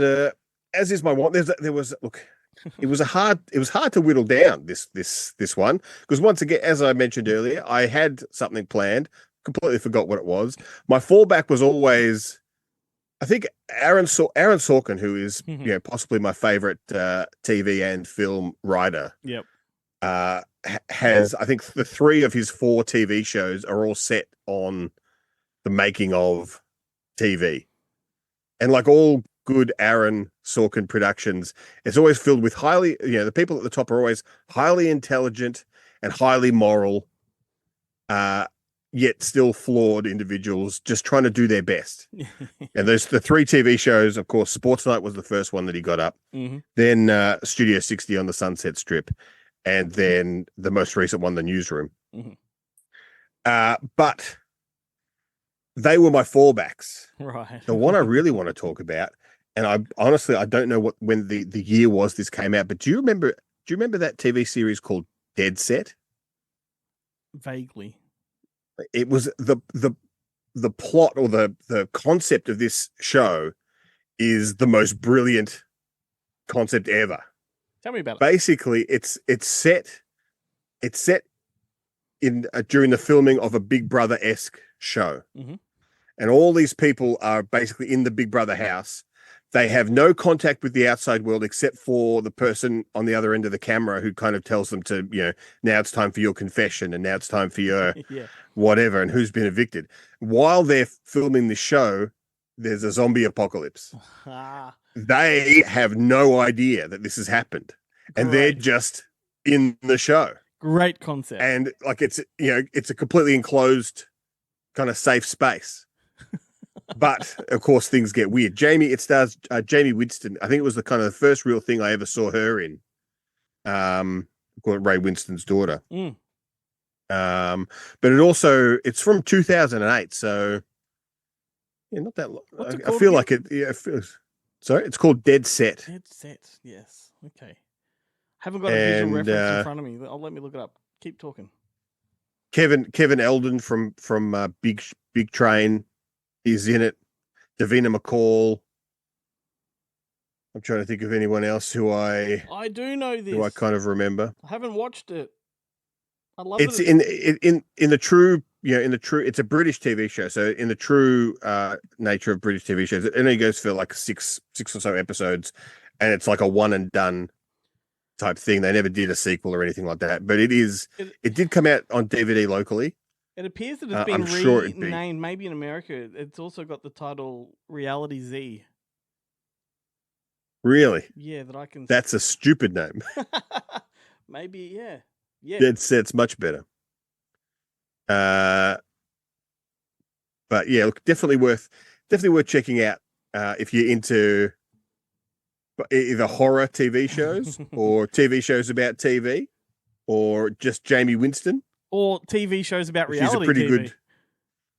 as is my want, there was look, it was hard to whittle down this one, because once again, as I mentioned earlier, I had something planned, completely forgot what it was. My fallback was always, I think, Aaron Sorkin, who is possibly my favorite TV and film writer. Yep. Has, I think, the 3 of his 4 TV shows are all set on the making of TV. And like all good Aaron Sorkin productions, it's always filled with highly, the people at the top are always highly intelligent and highly moral, yet still flawed individuals just trying to do their best. And there's the 3 TV shows, of course. Sports Night was the first one that he got up. Then Studio 60 on the Sunset Strip, and then the most recent one, The Newsroom. But they were my fallbacks. Right. The one I really want to talk about, and I honestly don't know when the year was this came out, but do you remember that TV series called Dead Set? Vaguely. It was the plot, or the concept of this show is the most brilliant concept ever. Tell me about it. Basically, it's set in during the filming of a Big Brother-esque show. And all these people are basically in the Big Brother house. They have no contact with the outside world except for the person on the other end of the camera who kind of tells them to, now it's time for your confession, and now it's time for your whatever, and who's been evicted. While they're filming the show, there's a zombie apocalypse. They have no idea that this has happened, and they're just in the show. Great concept. And like, it's a completely enclosed kind of safe space. But of course, things get weird. It stars Jamie Winston. I think it was the kind of the first real thing I ever saw her in. Call it Ray Winston's daughter. But it's from 2008, so not that long. What's it I called feel again? like it. Yeah, sorry, it's called Dead Set. Dead Set. Yes. Okay. Haven't got a visual reference in front of me. Let me look it up. Keep talking. Kevin Eldon from Big Train is in it. Davina McCall. I'm trying to think of anyone else who I do know this. who I kind of remember. I haven't watched it. I love It's it. in the true, it's a British TV show. So in the true nature of British TV shows, it only goes for like six or so episodes, and it's like a one and done type thing. They never did a sequel or anything like that. But it did come out on DVD locally. It appears that it's been I'm sure it'd be. renamed. Maybe in America, it's also got the title Reality Z. Really? Yeah, that I can. That's a stupid name. Maybe, yeah. Yeah. Dead Set's much better. But yeah, look, definitely worth checking out if you're into either horror TV shows or TV shows about TV, or just Jamie Winston, Or TV shows about reality She's a pretty TV. good.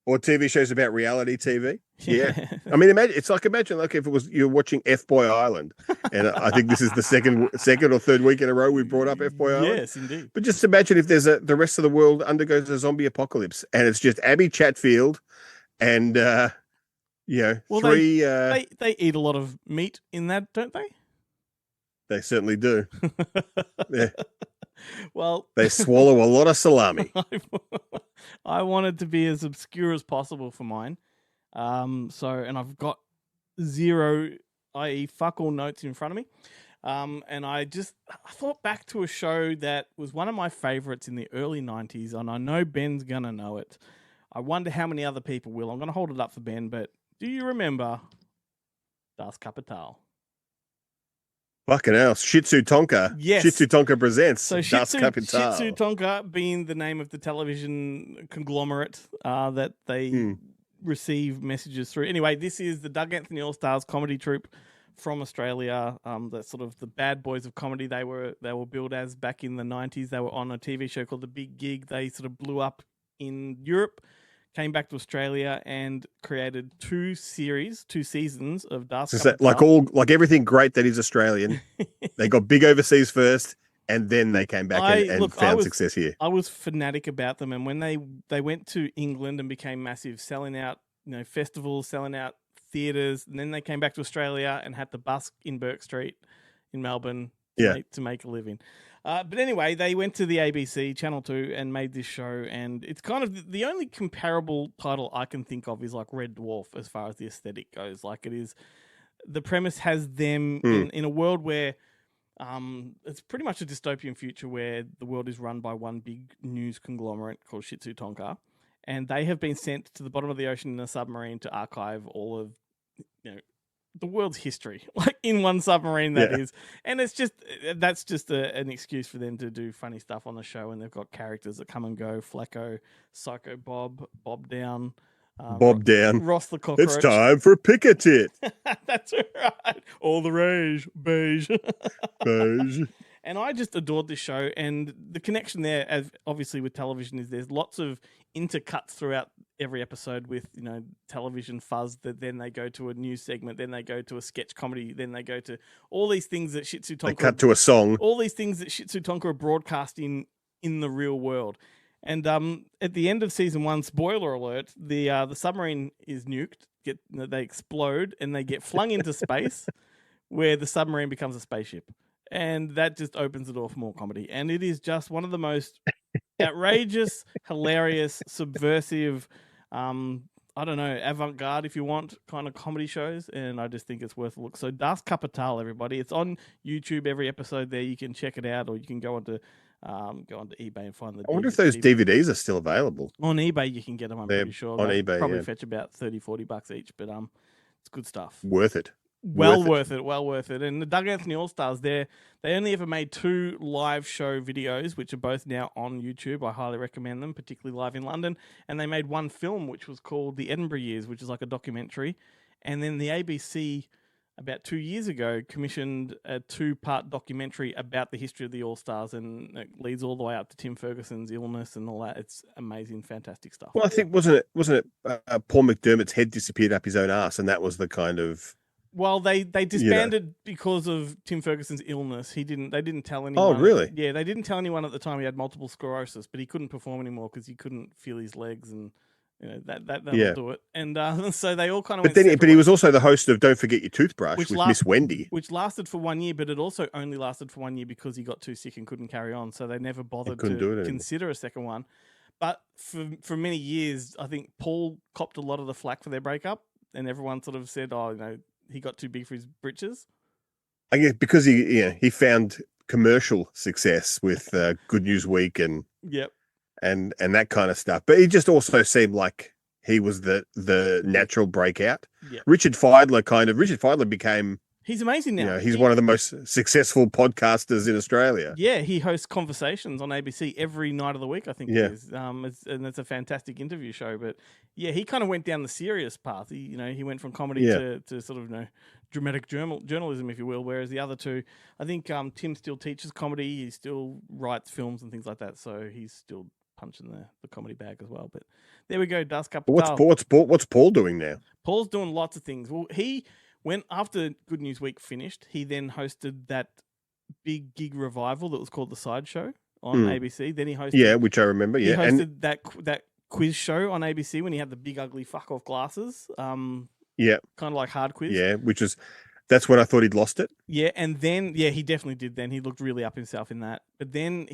Or TV shows about reality TV. Yeah. I mean, imagine like if you're watching F Boy Island, and I think this is the second or third week in a row we brought up F Boy Island. Yes, indeed. But just imagine if there's the rest of the world undergoes a zombie apocalypse, and it's just Abby Chatfield and three. They eat a lot of meat in that, don't they? They certainly do. Yeah. Well, They swallow a lot of salami. I wanted to be as obscure as possible for mine. And I've got zero, i.e. fuck all notes in front of me. And I thought back to a show that was one of my favorites in the early 90s, and I know Ben's going to know it. I wonder how many other people will. I'm going to hold it up for Ben, but do you remember Das Kapital? Fucking hell. Shih Tzu Tonka. Yes. Shih Tzu Tonka presents So Das Kapital. Shih Tzu Tonka being the name of the television conglomerate that they receive messages through. Anyway, this is the Doug Anthony All-Stars comedy troupe from Australia. That's sort of the bad boys of comedy. They were billed as back in the 90s. They were on a TV show called The Big Gig. They sort of blew up in Europe, came back to Australia, and created two seasons of Das Kapital. Like everything great that is Australian, they got big overseas first, and then they came back and Look, found success here. I was fanatic about them, and when they went to England and became massive, selling out festivals, selling out theatres, and then they came back to Australia and had to busk in Burke Street in Melbourne to make a living. But anyway, they went to the ABC Channel 2 and made this show, and it's kind of the only comparable title I can think of is like Red Dwarf as far as the aesthetic goes. Like it is, the premise has them in a world where it's pretty much a dystopian future where the world is run by one big news conglomerate called Shitsu Tonka, and they have been sent to the bottom of the ocean in a submarine to archive all of the world's history, like in one submarine that is. And that's just an excuse for them to do funny stuff on the show, and they've got characters that come and go: Flacco, Psycho Bob, Bob Down. Bob Down. Ross the Cockroach. It's time for Pick-a-Tit. That's right. All the rage. Beige. Beige. And I just adored this show. And the connection there, as obviously with television, is there's lots of intercuts throughout every episode with, television fuzz that then they go to a news segment, then they go to a sketch comedy, then they go to all these things that Shitsu Tonka... They cut to a song. All these things that Shitsu Tonka are broadcasting in the real world. And at the end of season 1, spoiler alert, the submarine is nuked. They explode and they get flung into space, where the submarine becomes a spaceship, and that just opens the door for more comedy. And it is just one of the most outrageous, hilarious, subversive, avant-garde, if you want, kind of comedy shows. And I just think it's worth a look. So Das Kapital, everybody. It's on YouTube. Every episode there, you can check it out, or you can go onto eBay and find the. I wonder if those DVDs are still available. On eBay, you can get them. I'm pretty sure. On They'll eBay, probably fetch about $30-$40 each, but it's good stuff. Worth it. Well worth it. And the Doug Anthony All Stars, they only ever made 2 live show videos, which are both now on YouTube. I highly recommend them, particularly live in London. And they made 1 film, which was called The Edinburgh Years, which is like a documentary. And then the ABC, about 2 years ago, commissioned a 2-part documentary about the history of the All Stars, and it leads all the way up to Tim Ferguson's illness and all that. It's amazing, fantastic stuff. Well, I think wasn't it Paul McDermott's head disappeared up his own ass, and that was the kind of. Well, they disbanded because of Tim Ferguson's illness. They didn't tell anyone. Oh, really? Yeah, they didn't tell anyone at the time he had multiple sclerosis, but he couldn't perform anymore because he couldn't feel his legs, and that'll do it. And so they all kind of. But he was also the host of Don't Forget Your Toothbrush with Miss Wendy, which lasted for 1 year, but it also only lasted for 1 year because he got too sick and couldn't carry on. So they never bothered to consider a second one. But for many years, I think Paul copped a lot of the flack for their breakup, and everyone sort of said, he got too big for his britches. I guess because he found commercial success with Good News Week and that kind of stuff. But he just also seemed like he was the natural breakout. Yep. Richard Fidler became. He's amazing now. He's one of the most successful podcasters in Australia. Yeah, he hosts Conversations on ABC every night of the week, I think it is. And it's a fantastic interview show. But yeah, he kind of went down the serious path. He went from comedy to sort of dramatic journalism, if you will. Whereas the other two, I think Tim still teaches comedy. He still writes films and things like that. So he's still punching the comedy bag as well. But there we go, Das Kapital. What's Paul doing now? Paul's doing lots of things. Well, when after Good News Week finished, he then hosted that big gig revival that was called The Sideshow on ABC. Then he hosted, which I remember. He hosted that quiz show on ABC when he had the big ugly fuck off glasses. Kind of like Hard Quiz. Yeah, that's when I thought he'd lost it. Yeah, and then he definitely did. Then he looked really up himself in that. But then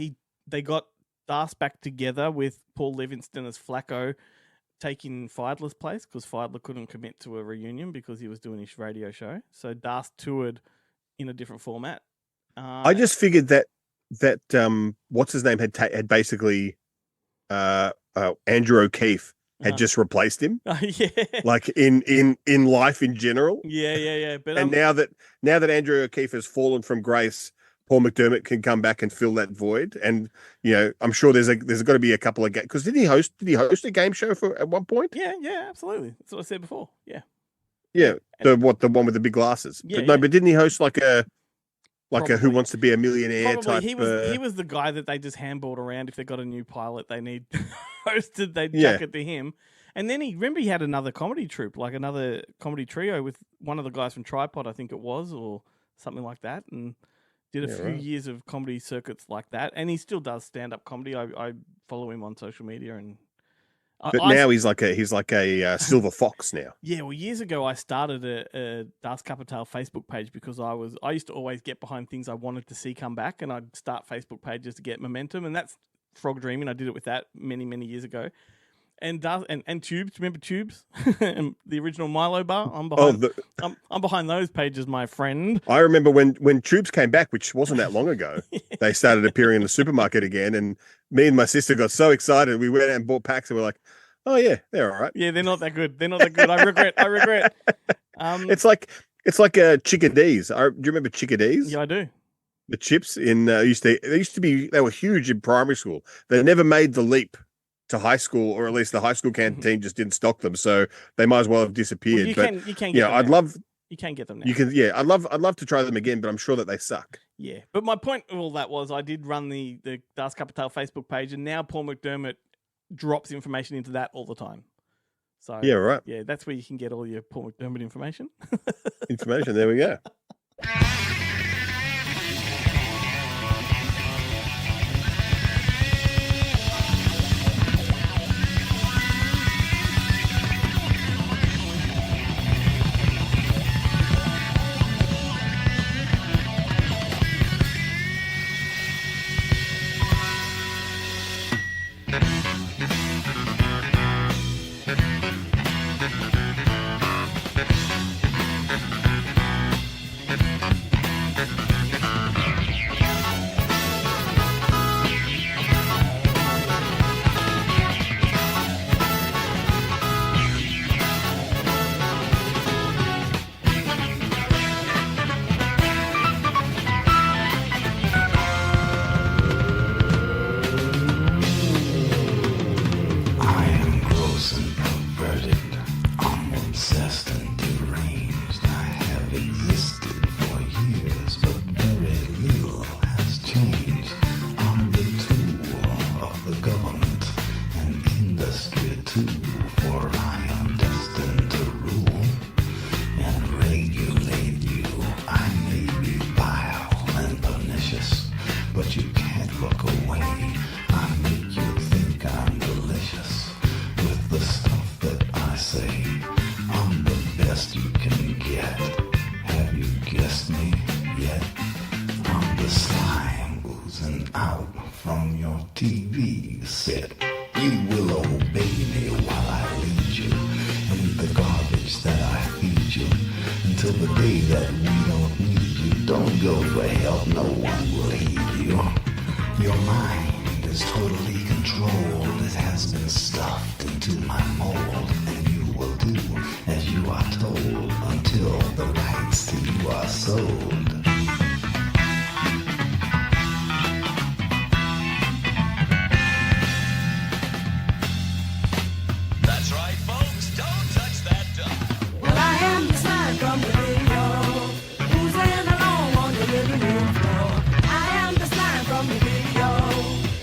they got Das back together with Paul Livingston as Flacco, taking Fidler's place because Fidler couldn't commit to a reunion because he was doing his radio show. So Das toured in a different format. I just figured that what's his name had basically Andrew O'Keefe had just replaced him. Like in life in general. Yeah. But and now that Andrew O'Keefe has fallen from grace, Paul McDermott can come back and fill that void, and I'm sure there's got to be a couple of games. Because did he host a game show at one point? Yeah, absolutely. That's what I said before. Yeah, the one with the big glasses. Yeah, but didn't he host like a Who Wants to Be a Millionaire type? He was the guy that they just handballed around if they got a new pilot they need hosted. They'd chuck it to him. And then he had another comedy troupe, like another comedy trio with one of the guys from Tripod, I think it was, or something like that, and. Did a Yeah, few right. years of comedy circuits like that, and he still does stand-up comedy. I follow him on social media, and But now he's like a silver fox now. yeah. Well, years ago I started a Das Kapital Facebook page because I used to always get behind things I wanted to see come back, and I'd start Facebook pages to get momentum, and that's Frog Dreaming. I did it with that many years ago. And Tubes, remember Tubes? And the original Milo bar. I'm behind. I'm behind those pages, my friend. I remember when Troops came back, which wasn't that long ago. They started appearing in the supermarket again, and me and my sister got so excited. We went out and bought packs, and we're like, "Oh yeah, they're all right." Yeah, they're not that good. They're not that good. I regret. It's like chickadees. Do you remember chickadees? Yeah, I do. The chips in they used to be, they were huge in primary school. They never made the leap to high school, or at least the high school canteen just didn't stock them, so they might as well have disappeared. Well, you can get them I'd now. love You can get them now. you can I'd love to try them again, but I'm sure that they suck. Yeah, but my point of all that was I did run the Das Kapital Facebook page, and now Paul McDermott drops information into that all the time. So Yeah, right. yeah, that's where you can get all your Paul McDermott information. Information. There we go. I am gross and perverted. I'm obsessed and deranged. I have existed for years, but very little has changed. I'm the tool of the government and industry too, for I am destined to rule and regulate you. I may be vile and pernicious, but you can't look away. I make you think I'm delicious with the stuff that I say. I'm the best you can get. Have you guessed me yet? I'm the slime oozing out from your TV set. You will obey me while I lead you and eat the garbage that I feed you until the day that we don't need you. Don't go for help, no one will heed you. Your mind is totally controlled. It has been stuffed into my mold, and you will do as you are told until the rights to you are sold. That's right, folks. Don't touch that duck. Well, I am the slime from the video. Who's in along on the living room floor? I am the slime from the video.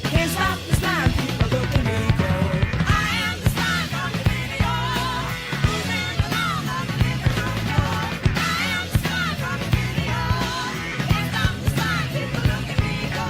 Can't stop the slime, people look at me go. I am the slime from the video. Who's in along on the living room floor? I am the slime from the video. Can't stop the slime, people look at me go.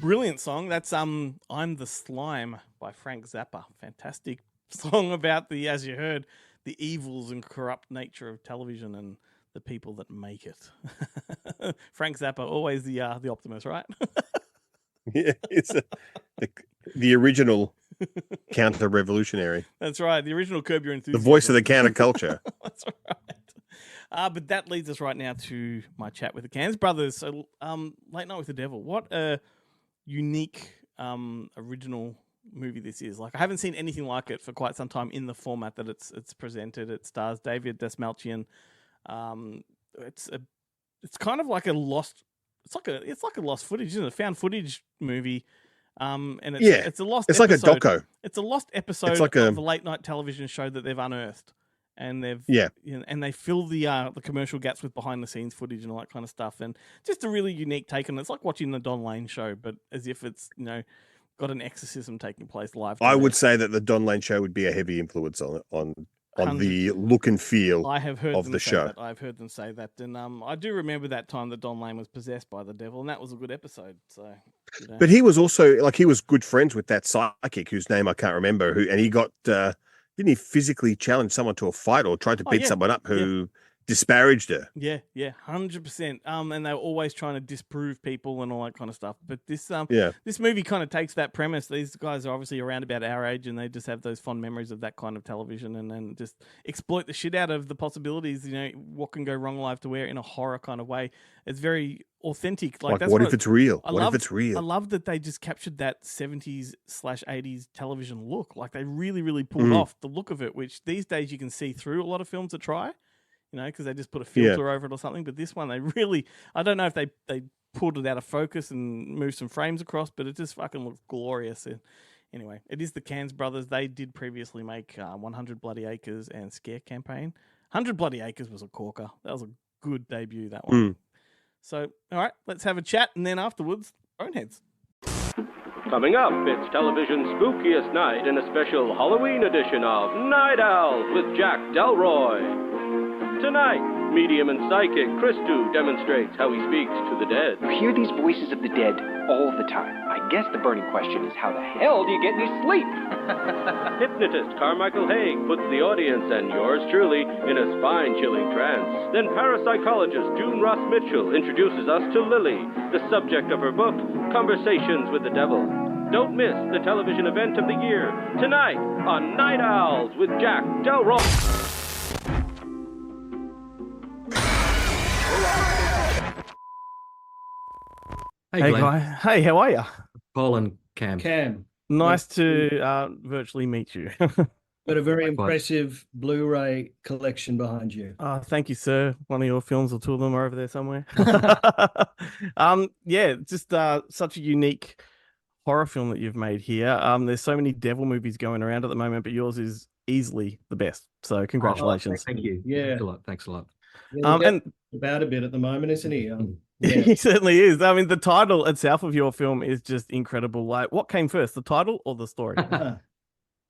Brilliant song. That's I'm the Slime by Frank Zappa. Fantastic song about the, as you heard, the evils and corrupt nature of television and the people that make it. Frank Zappa, always the optimist, right? Yeah, it's the original counter-revolutionary, That's right. The original Curb Your the Enthusiasm. voice of the counterculture. That's right. But that leads us right now to my chat with the Cairnes brothers. So, Late Night with the Devil. What a unique, original movie this is. Like, I haven't seen anything like it for quite some time in the format that it's presented. It stars David Desmalchian. It's kind of like a lost. It's like a lost footage, isn't it? A found footage movie. And it's a lost. It's episode. like a doco. It's a lost episode It's like of a late night television show that they've unearthed, and and they fill the commercial gaps with behind the scenes footage and all that kind of stuff, and just a really unique take on it. It's like watching the Don Lane show, but as if it's got an exorcism taking place live. I would say that the Don Lane show would be a heavy influence on the look and feel I have heard of them the say show. That. I've heard them say that, and I do remember that time that Don Lane was possessed by the devil, and that was a good episode. So, But he was also he was good friends with that psychic whose name I can't remember. And he got didn't he physically challenge someone to a fight or tried to beat someone up who disparaged her? Yeah, 100%. And they were always trying to disprove people and all that kind of stuff. But this this movie kind of takes that premise. These guys are obviously around about our age, and they just have those fond memories of that kind of television, and then just exploit the shit out of the possibilities. What can go wrong live to where in a horror kind of way. It's very authentic. Like that's what if it's real? What if it's real? I love that they just captured that 70s/80s television look. Like they really, really pulled off the look of it, which these days you can see through a lot of films that try. Because they just put a filter over it or something. But this one, they really, I don't know if they pulled it out of focus and moved some frames across, but it just fucking looks glorious. And anyway, it is the Cairnes brothers. They did previously make 100 Bloody Acres and Scare Campaign. 100 Bloody Acres was a corker. That was a good debut, that one. So, all right, let's have a chat. And then afterwards, Boneheads. Coming up, it's television's spookiest night in a special Halloween edition of Night Owls with Jack Delroy. Tonight, medium and psychic Christu demonstrates how he speaks to the dead. You hear these voices of the dead all the time. I guess the burning question is, how the hell do you get any sleep? Hypnotist Carmichael Haig puts the audience and yours truly in a spine-chilling trance. Then parapsychologist June Ross Mitchell introduces us to Lily, the subject of her book, Conversations with the Devil. Don't miss the television event of the year, tonight on Night Owls with Jack Delroy. Hey guy. Hey, how are you? Paul and Cam. Nice to virtually meet you. Got a very impressive Blu-ray collection behind you. Thank you, sir. One of your films or two of them are over there somewhere. Just such a unique horror film that you've made here. There's so many devil movies going around at the moment, but yours is easily the best. So congratulations. Thank you. Yeah. Thanks a lot. And about a bit at the moment, isn't he? He certainly is. I mean, the title itself of your film is just incredible. Like, what came first, the title or the story?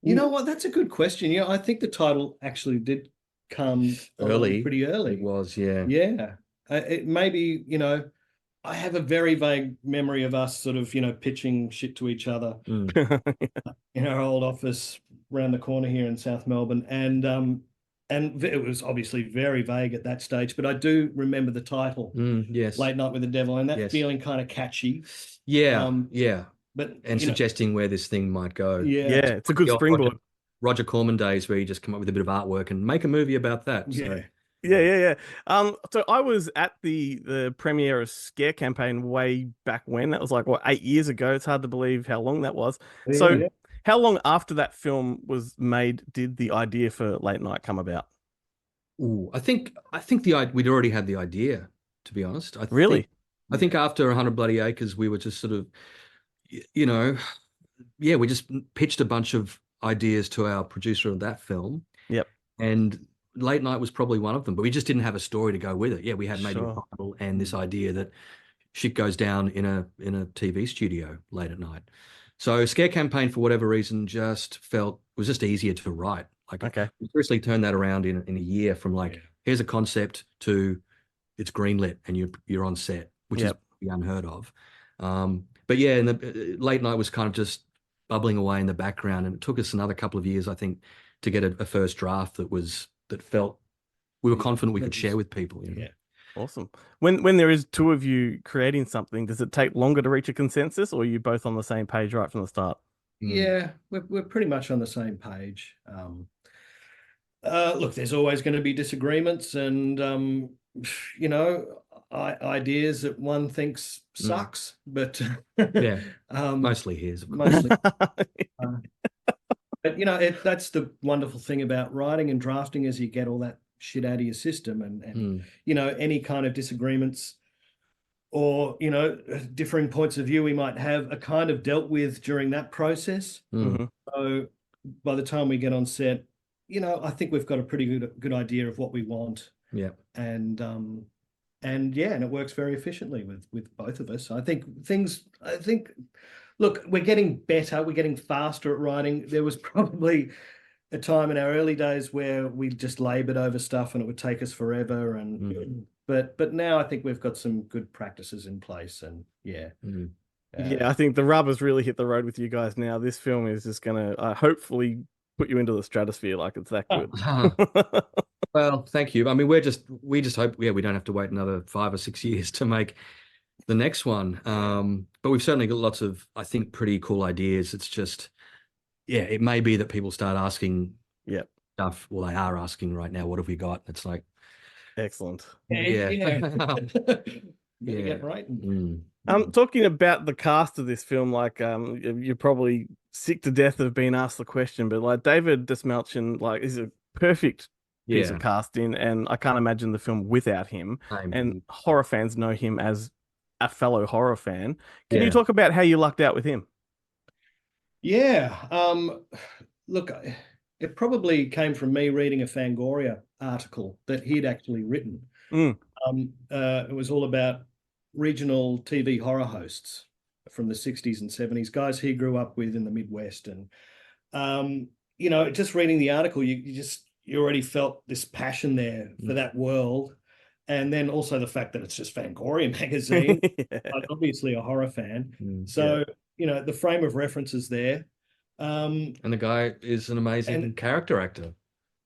You know what? That's a good question. I think the title actually did come pretty early. It was, yeah. Yeah. It maybe, I have a very vague memory of us sort of, pitching shit to each other in our old office around the corner here in South Melbourne. And it was obviously very vague at that stage, but I do remember the title, yes, Late Night with the Devil, and that feeling kind of catchy. Yeah, But suggesting where this thing might go. Yeah, it's a good springboard. Roger Corman days where you just come up with a bit of artwork and make a movie about that. So. Yeah. So I was at the premiere of Scare Campaign way back when. That was like 8 years ago. It's hard to believe how long that was. How long after that film was made did the idea for Late Night come about? Ooh, I think we'd already had the idea, to be honest. I think after 100 Bloody Acres, we were just sort of, we just pitched a bunch of ideas to our producer of that film. Yep. And Late Night was probably one of them, but we just didn't have a story to go with it. Yeah, we had maybe a title and this idea that shit goes down in a TV studio late at night. So Scare Campaign, for whatever reason, just was just easier to write. We seriously turned that around in a year from here's a concept to it's greenlit and you're on set, which is unheard of. But yeah, and the Late Night was kind of just bubbling away in the background, and it took us another couple of years, I think, to get a first draft that felt we were confident we could share with people. Yeah. Awesome. When there is two of you creating something, does it take longer to reach a consensus, or are you both on the same page right from the start? Yeah, we're pretty much on the same page. Look, there's always going to be disagreements and, you know, ideas that one thinks sucks, but Yeah, mostly his, of course. mostly. But, you know, that's the wonderful thing about writing and drafting is you get all that shit out of your system and you know, any kind of disagreements or, you know, differing points of view we might have are kind of dealt with during that process. So by the time we get on set, you know, I think we've got a pretty good idea of what we want. Yeah. And yeah, and it works very efficiently with both of us. I think look, we're getting better, we're getting faster at writing. There was probably a time in our early days where we just labored over stuff and it would take us forever and but now I think we've got some good practices in place and yeah. Yeah, I think the rubber's really hit the road with you guys now. This film is just gonna hopefully put you into the stratosphere, like it's that good. Well, thank you. I mean, we just hope, yeah, we don't have to wait another 5 or 6 years to make the next one. But we've certainly got lots of, I think, pretty cool ideas. It's just, yeah, it may be that people start asking stuff. Well, they are asking right now, what have we got? It's like, excellent. Yeah. Get right. Talking about the cast of this film, like you're probably sick to death of being asked the question, but like David Desmalchin, like is a perfect piece of casting, and I can't imagine the film without him. And horror fans know him as a fellow horror fan. Can you talk about how you lucked out with him? Yeah. Look, it probably came from me reading a Fangoria article that he'd actually written. It was all about regional TV horror hosts from the 60s and 70s, guys he grew up with in the Midwest. And, you know, just reading the article, you already felt this passion there for that world. And then also the fact that it's just Fangoria magazine. I'm obviously a horror fan. So, you know, the frame of reference is there. And the guy is an amazing character actor.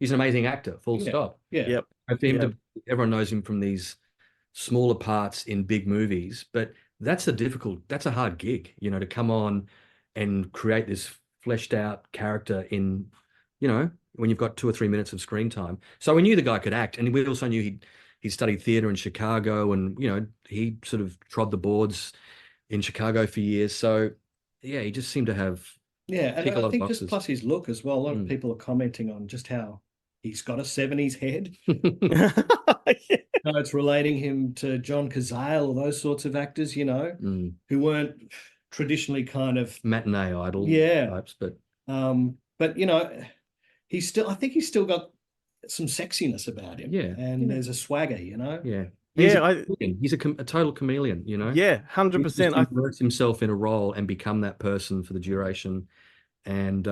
He's an amazing actor, full stop. Yeah. And for him everyone knows him from these smaller parts in big movies, but that's a hard gig, you know, to come on and create this fleshed out character in, you know, when you've got 2 or 3 minutes of screen time. So we knew the guy could act, and we also knew he studied theater in Chicago, and, you know, he sort of trod the boards in Chicago for years. So yeah, he just seemed to have and I think boxes. just plus his look as well. A lot of people are commenting on just how he's got a 70s head. It's relating him to John Cazale or those sorts of actors, you know, who weren't traditionally kind of matinee idol types, but you know, I think he's still got some sexiness about him. And there's a swagger, you know. He's a total chameleon, you know. 100%. He immerse himself in a role and become that person for the duration. And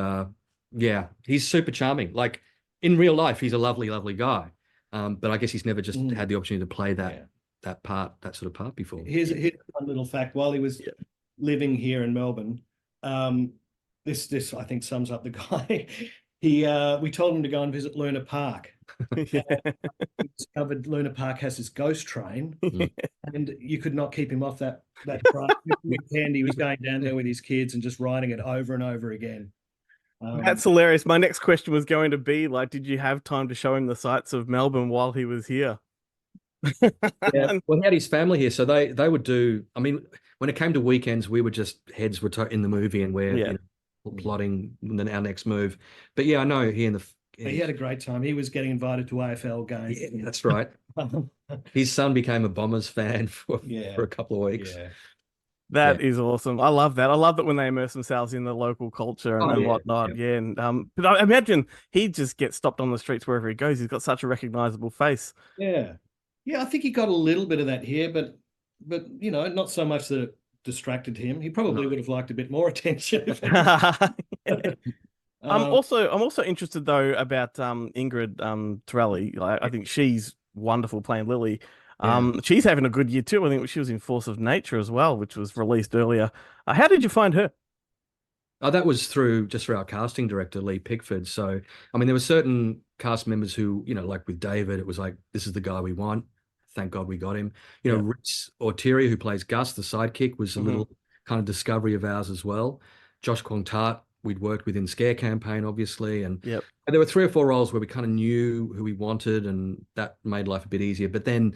he's super charming. Like in real life, he's a lovely, lovely guy. But I guess he's never just had the opportunity to play that sort of part before. Here's a fun little fact. While he was living here in Melbourne, this I think sums up the guy. We told him to go and visit Luna Park. He discovered Luna Park has this ghost train, and you could not keep him off that train. He was going down there with his kids and just riding it over and over again. That's hilarious. My next question was going to be like, did you have time to show him the sights of Melbourne while he was here? Well, he had his family here, so they would do. I mean, when it came to weekends, we were just heads were in the movie, and we're you know, plotting our next move. But yeah, I know he had a great time. He was getting invited to AFL games. Yeah, that's right. His son became a Bombers fan for a couple of weeks. That is awesome. I love that. I love that when they immerse themselves in the local culture and whatnot. And but I imagine he just gets stopped on the streets wherever he goes. He's got such a recognizable face. Yeah, I think he got a little bit of that here, but you know, not so much that it distracted him. He probably would have liked a bit more attention. I'm also interested though about Ingrid Torelli. I think she's wonderful playing Lily. She's having a good year too. I think she was in Force of Nature as well, which was released earlier. How did you find her? Oh, that was through our casting director, Lee Pickford. So, I mean, there were certain cast members who, you know, like with David, it was like, this is the guy we want. Thank God we got him. You know, Ritz Orteria, who plays Gus, the sidekick, was a little kind of discovery of ours as well. Josh Quong Tart we'd worked with in Scare Campaign, obviously, and Yep. there were 3 or 4 roles where we kind of knew who we wanted, and that made life a bit easier. But then,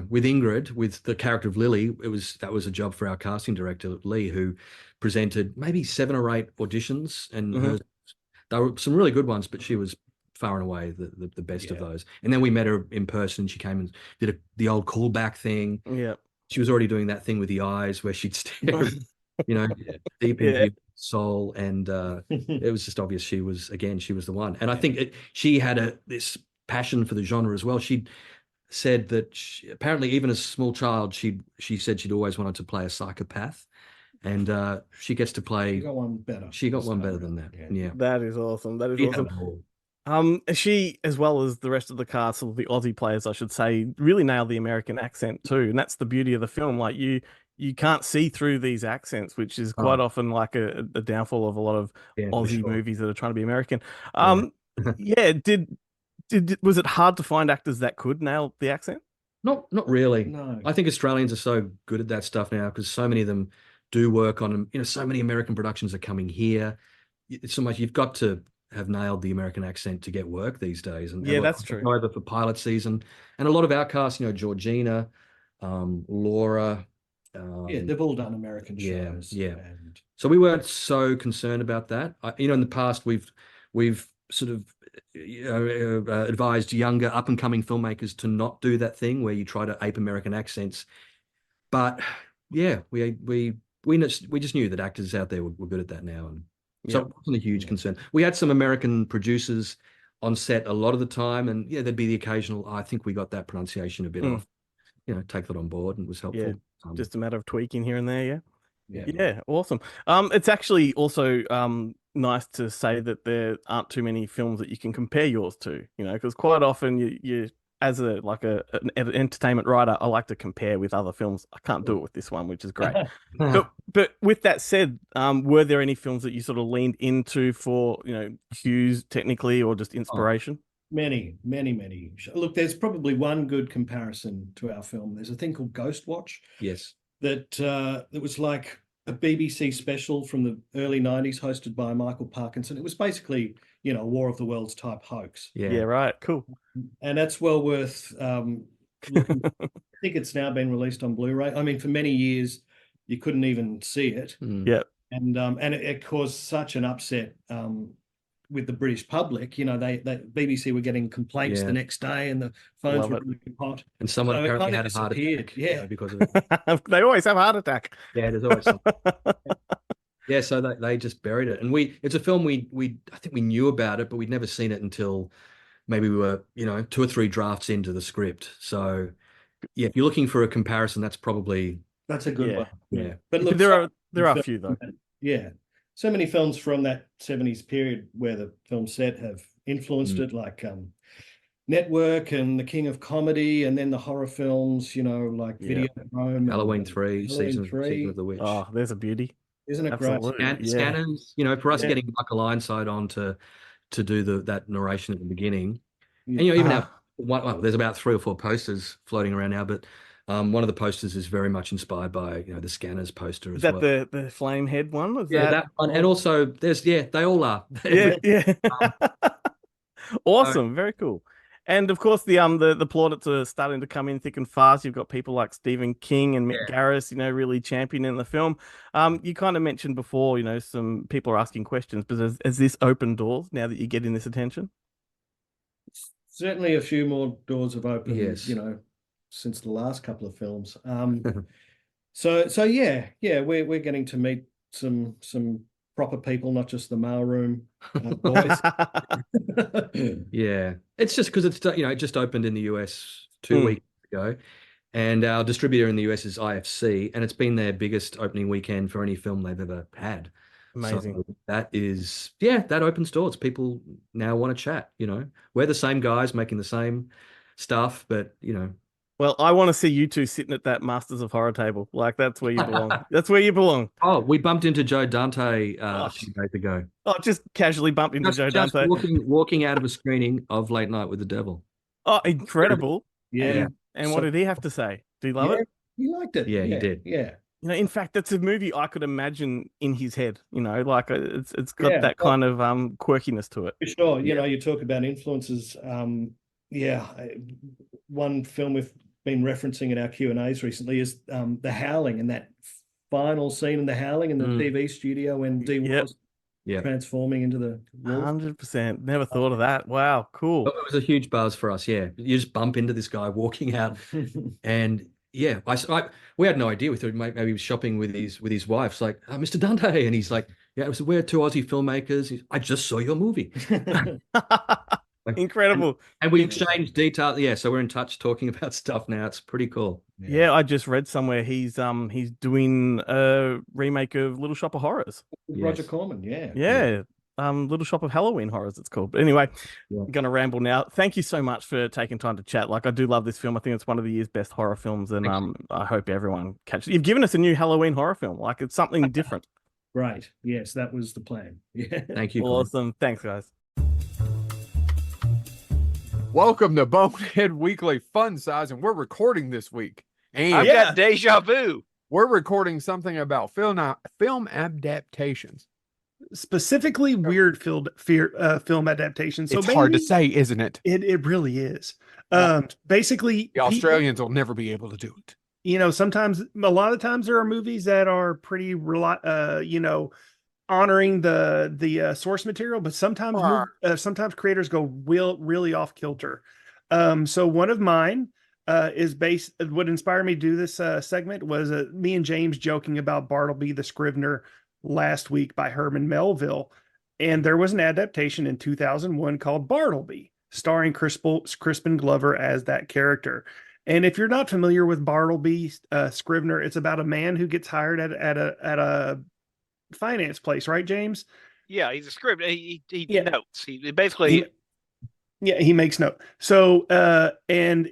with Ingrid, with the character of Lily, that was a job for our casting director Lee, who presented maybe 7 or 8 auditions, and there were some really good ones, but she was far and away the best of those. And then we met her in person. She came and did the old callback thing. Yeah. She was already doing that thing with the eyes where she'd stare, deep into your soul. And it was just obvious she was the one. And I think she had this passion for the genre as well. She said that apparently even as a small child, she said she'd always wanted to play a psychopath. And she gets to play. She got one better. She got one better than that. Yeah. That is awesome. That is awesome. She, as well as the rest of the cast, or the Aussie players, I should say, really nailed the American accent too, and that's the beauty of the film. Like you can't see through these accents, which is quite often like a downfall of a lot of Aussie movies that are trying to be American. Was it hard to find actors that could nail the accent? Not really. No. I think Australians are so good at that stuff now because so many of them do work on, so many American productions are coming here. It's so much you've got to have nailed the American accent to get work these days. And that's true. Over for pilot season, and a lot of our cast, Georgina, Laura. They've all done American shows. Yeah. So we weren't so concerned about that. In the past we've sort of advised younger up and coming filmmakers to not do that thing where you try to ape American accents. But we just knew that actors out there were good at that now, and so it wasn't a huge concern. We had some American producers on set a lot of the time, and there'd be the occasional, I think we got that pronunciation a bit off. Take that on board, and it was helpful. Yeah, just a matter of tweaking here and there. Yeah, awesome. It's actually also nice to say that there aren't too many films that you can compare yours to, because quite often you as an entertainment writer, I like to compare with other films. I can't do it with this one, which is great. but with that said, were there any films that you sort of leaned into for, cues technically or just inspiration? Many. Look, there's probably one good comparison to our film. There's a thing called Ghost Watch. Yes. That was like a BBC special from the early 90s hosted by Michael Parkinson. It was basically, a War of the Worlds type hoax. Yeah, right. Cool. And that's well worth looking. I think it's now been released on Blu-ray. I mean, for many years, you couldn't even see it. Yeah. And it caused such an upset with the British public. They BBC were getting complaints the next day, and the phones were really hot. And someone apparently had a heart attack. Yeah, because of it. They always have a heart attack. Yeah, there's always something. Yeah, so they just buried it, and it's a film I think we knew about it, but we'd never seen it until maybe we were 2 or 3 drafts into the script. So if you're looking for a comparison, that's a good one. Yeah, but look, there are a few though. Yeah, so many films from that 70s period where the film set have influenced it, like Network and The King of Comedy, and then the horror films, like Videodrome, Halloween 3, Season of the Witch. Oh, there's a beauty. Isn't it great? Scanners, for us getting Michael Ironside on to do that narration at the beginning. And even there's about 3 or 4 posters floating around now, but one of the posters is very much inspired by the Scanners poster as well. Is that the flame head one? That one. And also there's they all are. Yeah. Awesome, very cool. And of course, the plaudits are starting to come in thick and fast. You've got people like Stephen King and Mick Garris, really championing the film. You kind of mentioned before, some people are asking questions, but has this opened doors now that you're getting this attention? Certainly, a few more doors have opened. Yes. Since the last couple of films. So we're getting to meet some proper people, not just the mailroom boys. Yeah, it's just because it just opened in the US 2 weeks ago, and our distributor in the US is IFC, and it's been their biggest opening weekend for any film they've ever had. Amazing. So that opens doors. People now want to chat. We're the same guys making the same stuff, but Well, I want to see you two sitting at that Masters of Horror table. Like, that's where you belong. That's where you belong. Oh, we bumped into Joe Dante a few days ago. Oh, just casually bumped into Joe Dante. Walking out of a screening of Late Night with the Devil. Oh, incredible. Yeah. And what did he have to say? Did he love it? He liked it. Yeah, he did. Yeah. in fact, that's a movie I could imagine in his head. Like it's got Yeah, that well, kind of quirkiness to it. for sure. You talk about influences. One film we've been referencing in our Q&As recently is The Howling, and that final scene in The Howling in the TV studio when Dee was transforming into the wolf. 100%. Never thought of that. Wow, cool. It was a huge buzz for us. Yeah, you just bump into this guy walking out, and yeah, we had no idea. We thought maybe he was shopping with his wife. It's like, Mr. Dante, and he's like, yeah, we're two Aussie filmmakers. I just saw your movie. Incredible. And we exchanged details. Yeah, so we're in touch talking about stuff now. It's pretty cool. Yeah, I just read somewhere he's doing a remake of Little Shop of Horrors. Roger Corman, Yeah. Little Shop of Halloween Horrors, it's called. But anyway, I'm going to ramble now. Thank you so much for taking time to chat. Like, I do love this film. I think it's one of the year's best horror films, and I hope everyone catches it. You've given us a new Halloween horror film. Like, it's something different. Right. Yes, that was the plan. Yeah. Thank you. Awesome. Thanks, guys. Welcome to Bonehead Weekly Fun Size, and we're recording this week. And I've got deja vu. We're recording something about film adaptations. Specifically weird film adaptations. So it's hard to say, isn't it? It really is. Basically, the Australians will never be able to do it. Sometimes, a lot of times there are movies that are pretty, honoring the source material, but sometimes creators go really off kilter. So one of mine what inspired me to do this segment was me and James joking about Bartleby the Scrivener last week by Herman Melville, and there was an adaptation in 2001 called Bartleby, starring Crispin Glover as that character. And if you're not familiar with Bartleby Scrivener, it's about a man who gets hired at a finance place, right, James? Yeah, he's a script. He notes. He basically. He makes note. So, and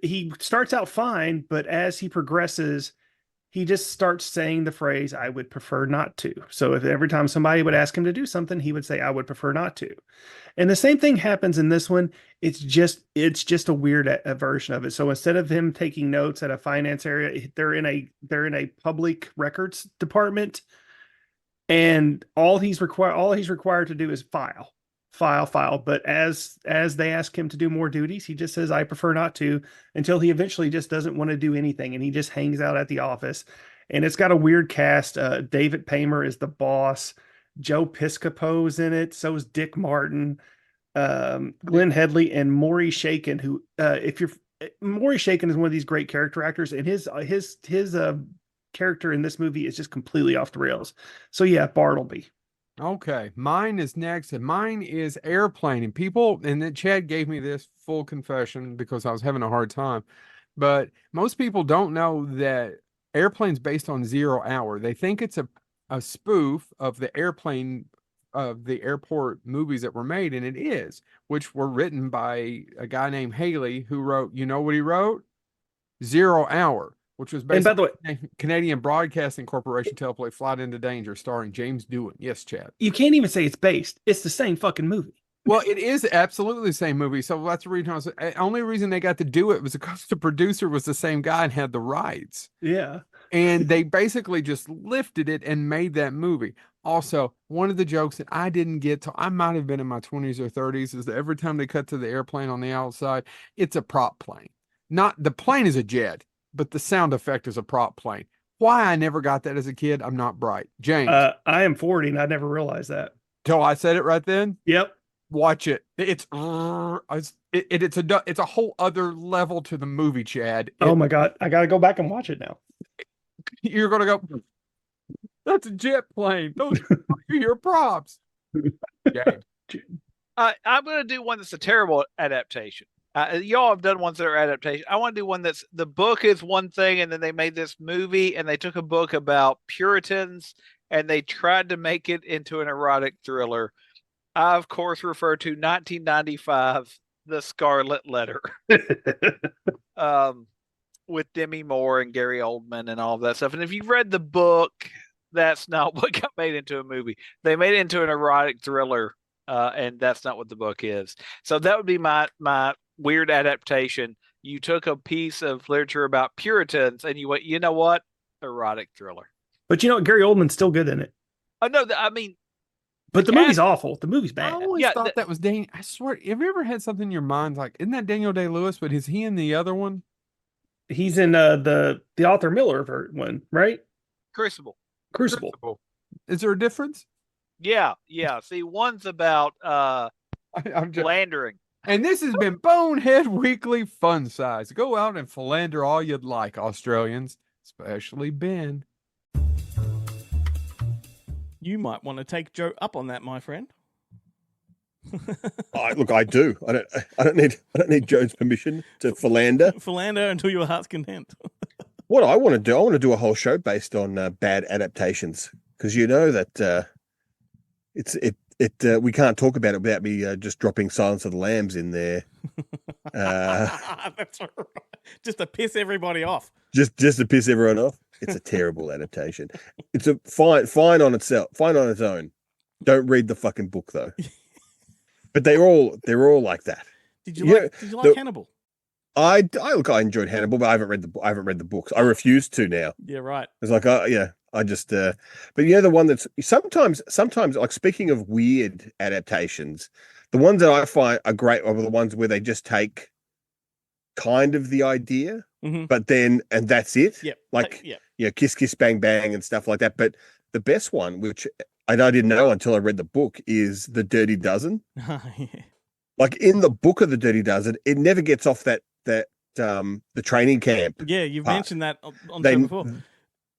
he starts out fine, but as he progresses, he just starts saying the phrase, "I would prefer not to." So if every time somebody would ask him to do something, he would say, "I would prefer not to." And the same thing happens in this one. It's just a weird version of it. So instead of him taking notes at a finance area, they're in a public records department, and all he's required to do is file. But as they ask him to do more duties, he just says, "I prefer not to," until he eventually just doesn't want to do anything, and he just hangs out at the office. And it's got a weird cast. David Paymer is the boss. Joe Piscopo's in it. So is Dick Martin, Glenn Headley, and Maury Shaken, who Maury Shaken is one of these great character actors, and his character in this movie is just completely off the rails. So yeah, Bartleby. Okay, mine is next, and mine is Airplane. And then Chad gave me this full confession because I was having a hard time. But most people don't know that Airplane's based on Zero Hour. They think it's a spoof of the airplane of the airport movies that were made, and it is, which were written by a guy named Haley, who wrote, you know what he wrote? Zero Hour, which was based on Canadian Broadcasting Corporation teleplay Flight into Danger, starring James Doohan. Yes, Chad. You can't even say it's based. It's the same fucking movie. Well, it is absolutely the same movie. So that's the reason only reason they got to do it was because the producer was the same guy and had the rights. Yeah. And they basically just lifted it and made that movie. Also, one of the jokes that I didn't get to, I might have been in my 20s or 30s, is that every time they cut to the airplane on the outside, it's a prop plane. The plane is a jet, but the sound effect is a prop plane. Why I never got that as a kid, I'm not bright. James. I am 40 and I never realized that. Till I said it right then? Yep. Watch it. It's a whole other level to the movie, Chad. Oh my God. I got to go back and watch it now. You're going to go, that's a jet plane. Those are your props. I'm going to do one that's a terrible adaptation. Y'all have done ones that are adaptation. I want to do one that's the book is one thing, and then they made this movie, and they took a book about Puritans, and they tried to make it into an erotic thriller. I, of course, refer to 1995, The Scarlet Letter, with Demi Moore and Gary Oldman and all of that stuff. And if you've read the book, that's not what got made into a movie. They made it into an erotic thriller, and that's not what the book is. So that would be my weird adaptation. You took a piece of literature about Puritans and you went, you know what? erotic thriller. But you know what? Gary Oldman's still good in it. Oh no, I mean, But the movie's awful. The movie's I bad. always thought that was Daniel. I swear, have you ever had something in your mind like, isn't that Daniel Day-Lewis? But is he in the other one? He's in the Arthur Miller one, right? Crucible. Crucible. Is there a difference? Yeah. See, one's about I'm just philandering. And this has been Bonehead Weekly Fun Size. Go out and philander all you'd like, Australians, especially Ben. You might want to take Joe up on that, my friend. Look, I do. I don't need Joe's permission to philander. Philander until your heart's content. What I want to do a whole show based on bad adaptations, because you know that we can't talk about it without me just dropping Silence of the Lambs in there. That's all right. Just to piss everybody off. Just to piss everyone off. It's a terrible adaptation. It's a fine on itself, fine on its own. Don't read the fucking book though. But they're all like that. Did you like Hannibal? I enjoyed Hannibal, but I haven't read the books. I refuse to now. Yeah, right. It's like I just but the one that's sometimes like, speaking of weird adaptations, the ones that I find are great are the ones where they just take kind of the idea, but then and that's it. Yep. Like Kiss Kiss Bang Bang and stuff like that. But the best one, which I didn't know until I read the book, is The Dirty Dozen. Like in the book of The Dirty Dozen, it never gets off the training camp. Yeah, you've mentioned that on They- show before.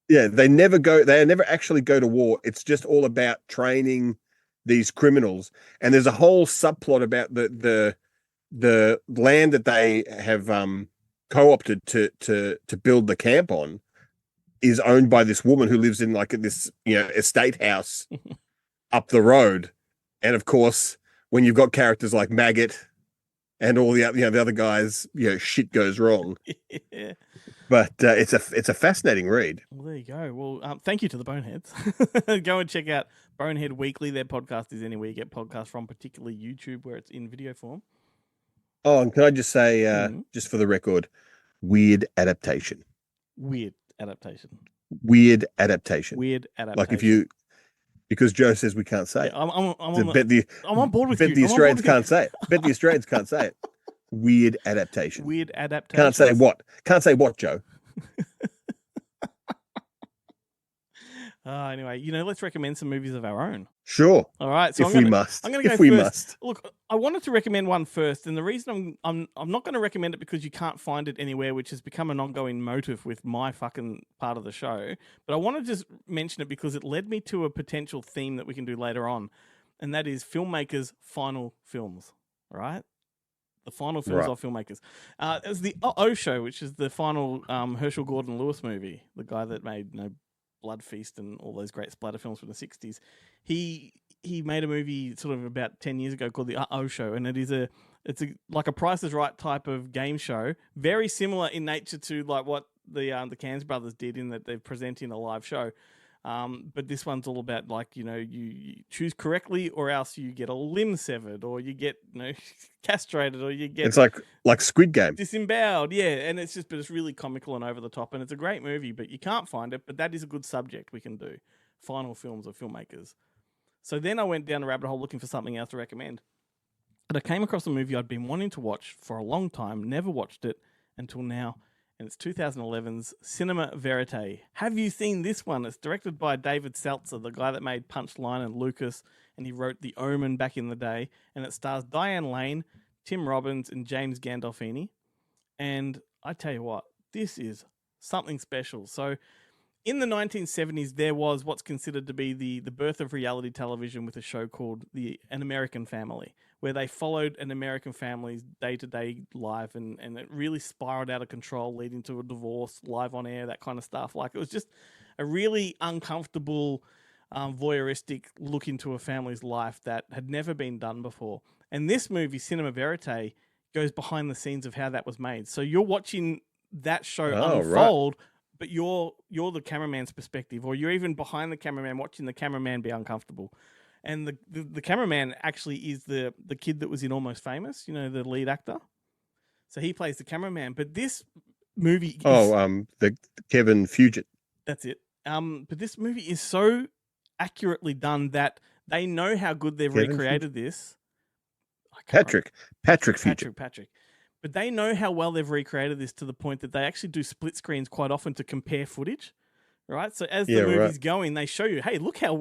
Yeah, they never actually go to war. It's just all about training these criminals. And there's a whole subplot about the land that they have co-opted to build the camp on is owned by this woman who lives in like this, estate house up the road. And of course, when you've got characters like Maggot and all the other guys, shit goes wrong. Yeah. But it's a fascinating read. Well, there you go. Well, thank you to the Boneheads. Go and check out Bonehead Weekly. Their podcast is anywhere you get podcasts from, particularly YouTube, where it's in video form. Oh, and can I just say, just for the record, weird adaptation. Weird adaptation. Weird adaptation. Weird adaptation. Like because Joe says we can't say it. I'm So on board with you. Bet the Australians can't say it. Bet the Australians can't say it. Weird adaptation. Weird adaptation. Can't say what? Can't say what, Joe? Anyway, let's recommend some movies of our own. Sure. All right. So if we must. I'm going to go if we first. must. Look, I wanted to recommend one first, and the reason I'm not going to recommend it because you can't find it anywhere, which has become an ongoing motive with my fucking part of the show. But I want to just mention it because it led me to a potential theme that we can do later on, and that is filmmakers' final films. All right. The final films of filmmakers. It was the O Show, which is the final Herschel Gordon Lewis movie, the guy that made Blood Feast and all those great splatter films from the 60s. He made a movie sort of about 10 years ago called the O Show, and it's like a Price is Right type of game show, very similar in nature to like what the Cairnes brothers did in that they're presenting a live show. But this one's all about like, you choose correctly or else you get a limb severed or you get, castrated or you get... It's like Squid Game. Disemboweled, yeah. And but it's really comical and over the top and it's a great movie, but you can't find it. But that is a good subject we can do. Final films of filmmakers. So then I went down a rabbit hole looking for something else to recommend. And I came across a movie I'd been wanting to watch for a long time, never watched it until now. And it's 2011's Cinema Verite. Have you seen this one? It's directed by David Seltzer, the guy that made Punchline and Lucas, and he wrote The Omen back in the day. And it stars Diane Lane, Tim Robbins, and James Gandolfini. And I tell you what, this is something special. So in the 1970s, there was what's considered to be the birth of reality television with a show called An American Family, where they followed an American family's day-to-day life, and it really spiraled out of control, leading to a divorce, live on air, that kind of stuff. Like, it was just a really uncomfortable, voyeuristic look into a family's life that had never been done before. And this movie, Cinema Verite, goes behind the scenes of how that was made. So you're watching that show unfold, but you're the cameraman's perspective, or you're even behind the cameraman watching the cameraman be uncomfortable. And the cameraman actually is the kid that was in Almost Famous, the lead actor. So he plays the cameraman. But this movie is... the Kevin Fugit. That's it. But this movie is so accurately done that they know how good they've Kevin recreated this. Patrick Future. Patrick. But they know how well they've recreated this to the point that they actually do split screens quite often to compare footage. Right, so as the movie's going, they show you, hey, look how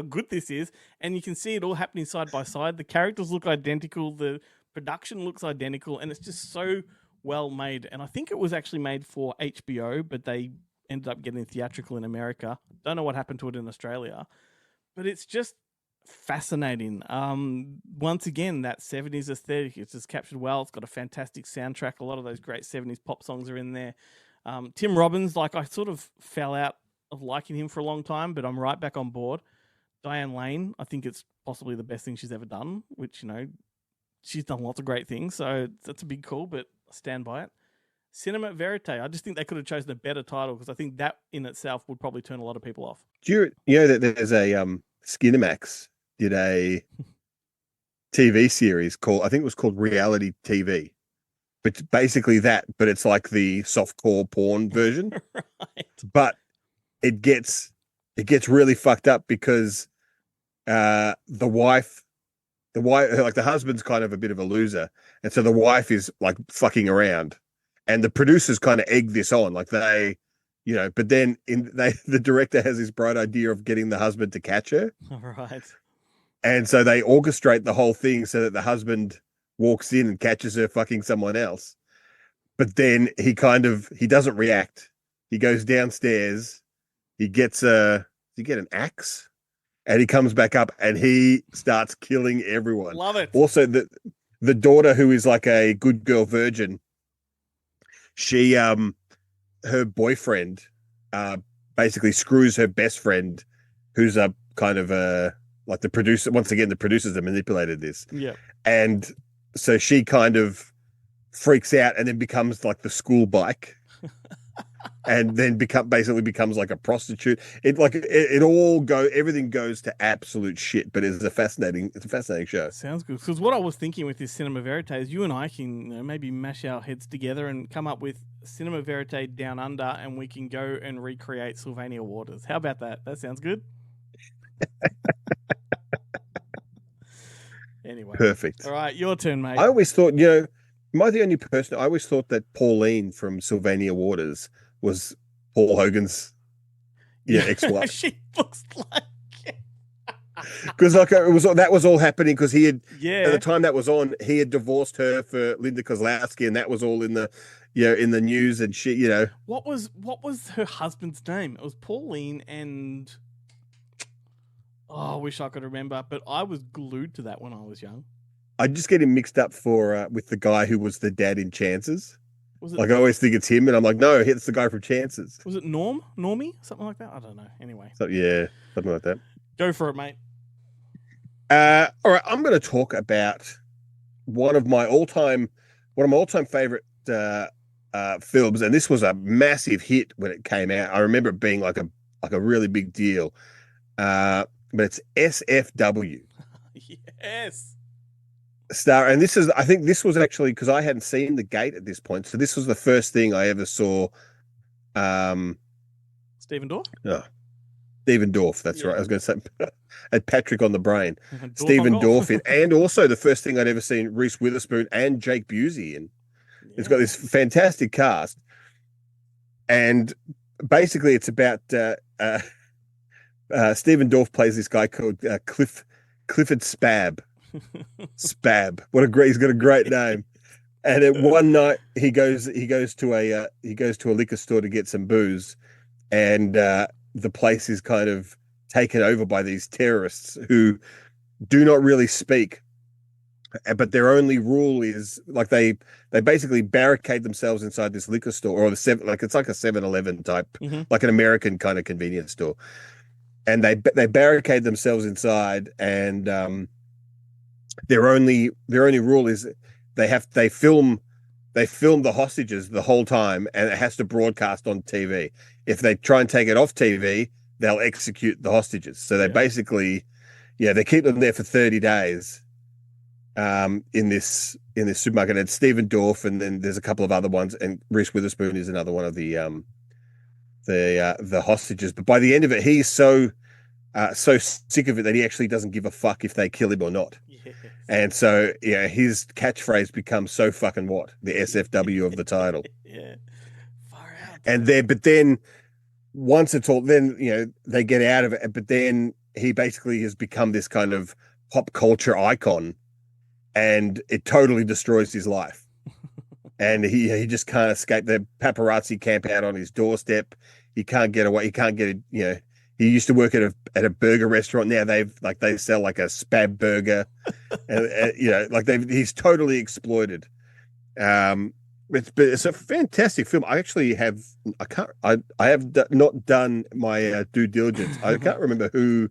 good this is, and you can see it all happening side by side. The characters look identical, the production looks identical, and it's just so well made. And I think it was actually made for HBO, but they ended up getting theatrical in America. Don't know what happened to it in Australia, but it's just fascinating. Once again, that 70s aesthetic, it's just captured well. It's got a fantastic soundtrack. A lot of those great 70s pop songs are in there. Tim Robbins, like I sort of fell out of liking him for a long time, but I'm right back on board. Diane Lane, I think it's possibly the best thing she's ever done, which, she's done lots of great things, so that's a big call, but I stand by it. Cinema Verite, I just think they could have chosen a better title because I think that in itself would probably turn a lot of people off. Do you know that there's a Skinemax did a TV series called, I think it was called Reality TV. But it's basically that, but it's like the softcore porn version. Right. But it gets really fucked up because the wife, like the husband's kind of a bit of a loser, and so the wife is like fucking around, and the producers kind of egg this on, like they, but then the director has this bright idea of getting the husband to catch her. All right. And so they orchestrate the whole thing so that the husband walks in and catches her fucking someone else. But then he doesn't react. He goes downstairs. He gets an axe, and he comes back up and he starts killing everyone. Love it. Also, the daughter, who is like a good girl virgin, she, her boyfriend, basically screws her best friend, who's a kind of like the producer. Once again, the producers have manipulated this. Yeah. And so she kind of freaks out and then becomes like the school bike, and then becomes like a prostitute. Everything goes to absolute shit. But it's a fascinating show. Sounds good. Because what I was thinking with this Cinema Verite is you and I can maybe mash our heads together and come up with Cinema Verite Down Under, and we can go and recreate Sylvania Waters. How about that? That sounds good. Anyway. Perfect. All right, your turn, mate. I always thought, am I the only person? I always thought that Pauline from Sylvania Waters was Paul Hogan's ex-wife. She looks like because that was all happening because he had at the time that was on, he had divorced her for Linda Kozlowski, and that was all in the in the news and shit. What was her husband's name? It was Pauline and I wish I could remember, but I was glued to that when I was young. I just get him mixed up with the guy who was the dad in Chances. Was it I always think it's him, and I'm like, no, it's the guy from Chances. Was it Normie? Something like that? I don't know. Anyway. So, yeah, something like that. Go for it, mate. All right, I'm going to talk about one of my all-time favorite films, and this was a massive hit when it came out. I remember it being like a really big deal. But it's SFW. Yes. And I think this was actually because I hadn't seen The Gate at this point, so this was the first thing I ever saw. Stephen Dorff? No, Stephen Dorff. That's right. I was going to say had Patrick on the brain. Dorff Stephen on Dorff in, and also the first thing I'd ever seen Reese Witherspoon and Jake Busey in. It's got this fantastic cast, and basically it's about Stephen Dorff plays this guy called Clifford Spab. Spab. He's got a great name. And then one night he goes to a liquor store to get some booze, and the place is kind of taken over by these terrorists who do not really speak, but their only rule is like they basically barricade themselves inside this liquor store, or it's like a 7-Eleven type, like an American kind of convenience store, and they barricade themselves inside, and their only rule is they film the hostages the whole time, and it has to broadcast on TV. If they try and take it off TV, they'll execute the hostages. So they basically, they keep them there for 30 days in this supermarket. And it's Stephen Dorff, and then there's a couple of other ones, and Reese Witherspoon is another one of the the hostages. But by the end of it, he's so sick of it that he actually doesn't give a fuck if they kill him or not. Yes. And so his catchphrase becomes so fucking what? The SFW of the title. Yeah. Far out. And then once it's all, then they get out of it, but then he basically has become this kind of pop culture icon, and it totally destroys his life. And he just can't escape. The paparazzi camp out on his doorstep. He can't get away. He can't get it. He used to work at a burger restaurant. Now they sell like a spab burger, and he's totally exploited. But it's a fantastic film. I actually have not done my due diligence. I can't remember who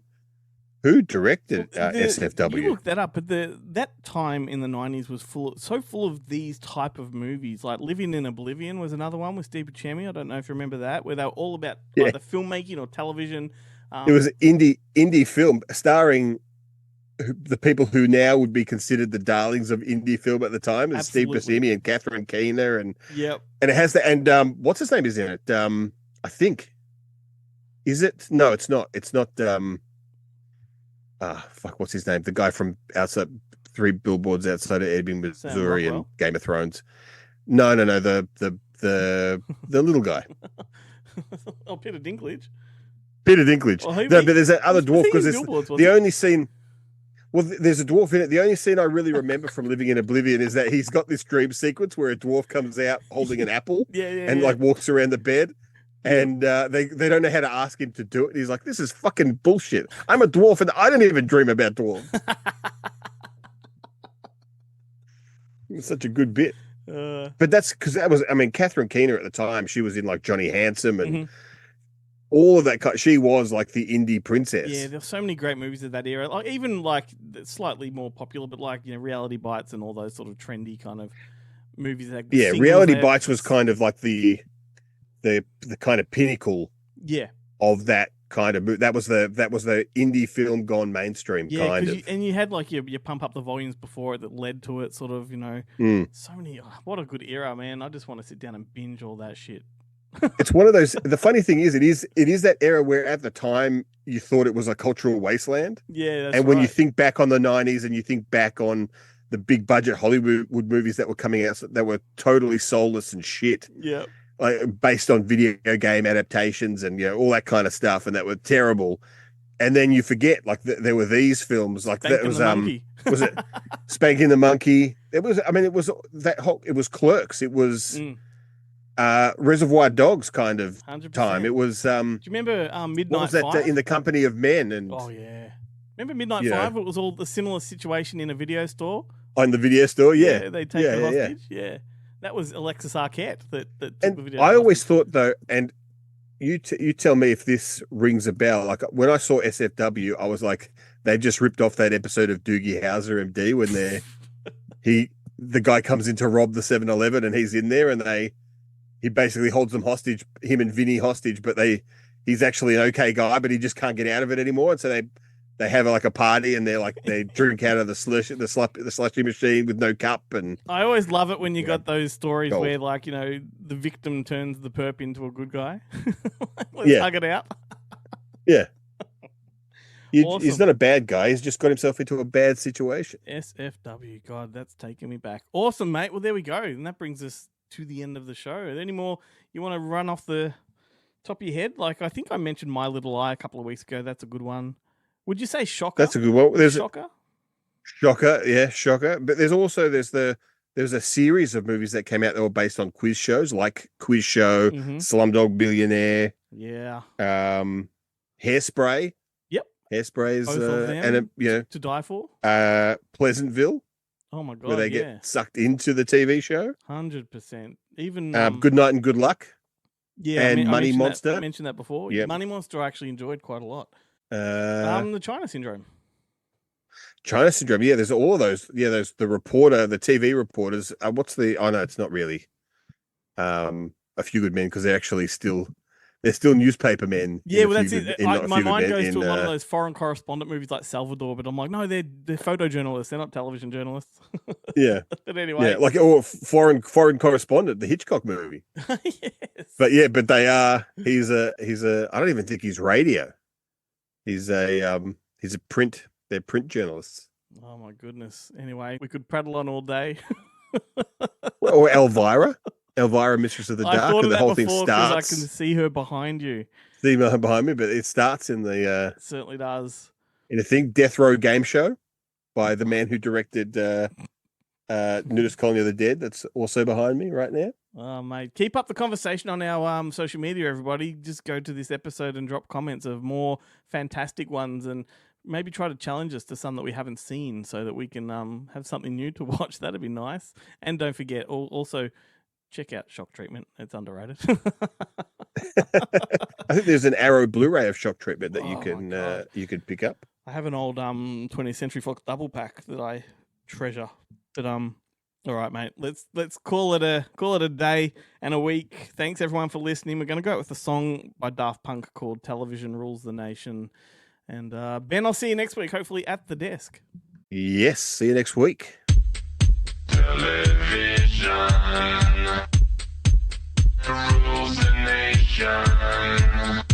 directed SFW. You looked that up, but that time in the 90s was so full of these type of movies. Like Living in Oblivion was another one with Steve Buscemi. I don't know if you remember that, where they were all about either filmmaking or television. It was an indie film starring the people who now would be considered the darlings of indie film at the time, is Steve Buscemi and Catherine Keener, and yep. And it has that, and what's his name is in it? I think, is it? No, it's not. It's not. What's his name? The guy from outside 3 Billboards Outside of Ebbing, Missouri, and Game of Thrones. No. The little guy. Oh, Peter Dinklage. Peter Dinklage. Well, no, but there's that other dwarf because the only scene. Well, there's a dwarf in it. The only scene I really remember from Living in Oblivion is that he's got this dream sequence where a dwarf comes out holding an apple and like walks around the bed. And they don't know how to ask him to do it. And he's like, this is fucking bullshit. I'm a dwarf and I don't even dream about dwarves. It's such a good bit. But that's because Catherine Keener at the time, she was in like Johnny Handsome and all of that. She was like the indie princess. Yeah, there's so many great movies of that era. Like even like slightly more popular, but like Reality Bites and all those sort of trendy kind of movies. Like Reality Bites was kind of like the kind of pinnacle of that kind of movie. That was the indie film gone mainstream kind of. And you had like your Pump Up the Volumes before it that led to it, sort of, so many. What a good era, man. I just want to sit down and binge all that shit. It's one of those. The funny thing is, it is that era where at the time you thought it was a cultural wasteland. Yeah, that's and when you think back on the 90s and you think back on the big budget Hollywood movies that were coming out that were totally soulless and shit. Yeah. Like based on video game adaptations and all that kind of stuff, and that were terrible. And then you forget, like there were these films, like that was was it Spanking the Monkey? It was it was Clerks. It was Reservoir Dogs kind of 100%. time. It was. Do you remember Midnight what was that, 5? In the Company of Men? And oh yeah, remember Midnight 5? It was all the similar situation in a video store. On the video store, yeah, they take the hostage. Yeah. That was Alexis Arquette that took the video. I always thought though, and you tell me if this rings a bell. Like when I saw SFW, I was like, they've just ripped off that episode of Doogie Howser MD when the guy comes in to rob the 7-Eleven and he's in there and he basically holds them hostage, him and Vinny hostage, but he's actually an okay guy, but he just can't get out of it anymore. And so they have like a party and they drink out of the slushy machine with no cup. And I always love it when you got those stories where like, the victim turns the perp into a good guy. Let's hug it out. Yeah. Awesome. He's not a bad guy. He's just got himself into a bad situation. SFW. God, that's taking me back. Awesome, mate. Well, there we go. And that brings us to the end of the show. Are there any more you want to run off the top of your head? Like, I think I mentioned My Little Eye a couple of weeks ago. That's a good one. Would you say Shocker? That's a good one. There's Shocker? Shocker, yeah, Shocker. But there's a series of movies that came out that were based on quiz shows, like Quiz Show, Slumdog Millionaire. Yeah. Hairspray. Yep. Hairspray is both of them, and To Die For. Pleasantville. Oh my god! Where they get sucked into the TV show. 100%. Even Good Night and Good Luck. Yeah, and Money Monster. I mentioned that before. Yep. Money Monster I actually enjoyed quite a lot. The China Syndrome. China Syndrome. Yeah, there's all of those. Yeah, there's the reporter, the TV reporters. What's the? Oh no, it's not really. A Few Good Men because they're actually still they're still newspaper men. Yeah, in a well, that's few it. of- in not a My few of mind them, goes in, to a lot of those foreign correspondent movies like Salvador, but I'm like, no, they're photojournalists. They're not television journalists. Yeah. But anyway, Yeah, like foreign correspondent, the Hitchcock movie. yes. But they are. He's a. I don't even think he's radio. He's a print. They're print journalists. Oh my goodness. Anyway, we could prattle on all day. Or Elvira, Mistress of the I Dark, thought and of the that whole thing before 'cause I starts. can see her behind you. See her behind me, but it starts in the It certainly does. in a thing, Death Row Game Show, by the man who directed Nudist Colony of the Dead. That's also behind me right now. Oh, mate. Keep up the conversation on our social media, everybody. Just go to this episode and drop comments of more fantastic ones and maybe try to challenge us to some that we haven't seen so that we can have something new to watch. That'd be nice. And don't forget, also check out Shock Treatment. It's underrated. I think there's an Arrow Blu-ray of Shock Treatment that Oh, you could pick up. I have an old 20th Century Fox double pack that I treasure. But all right, mate. Let's call it a day and a week. Thanks everyone for listening. We're going to go out with a song by Daft Punk called "Television Rules the Nation." And Ben, I'll see you next week. Hopefully at the desk. Yes, see you next week. Television rules the nation.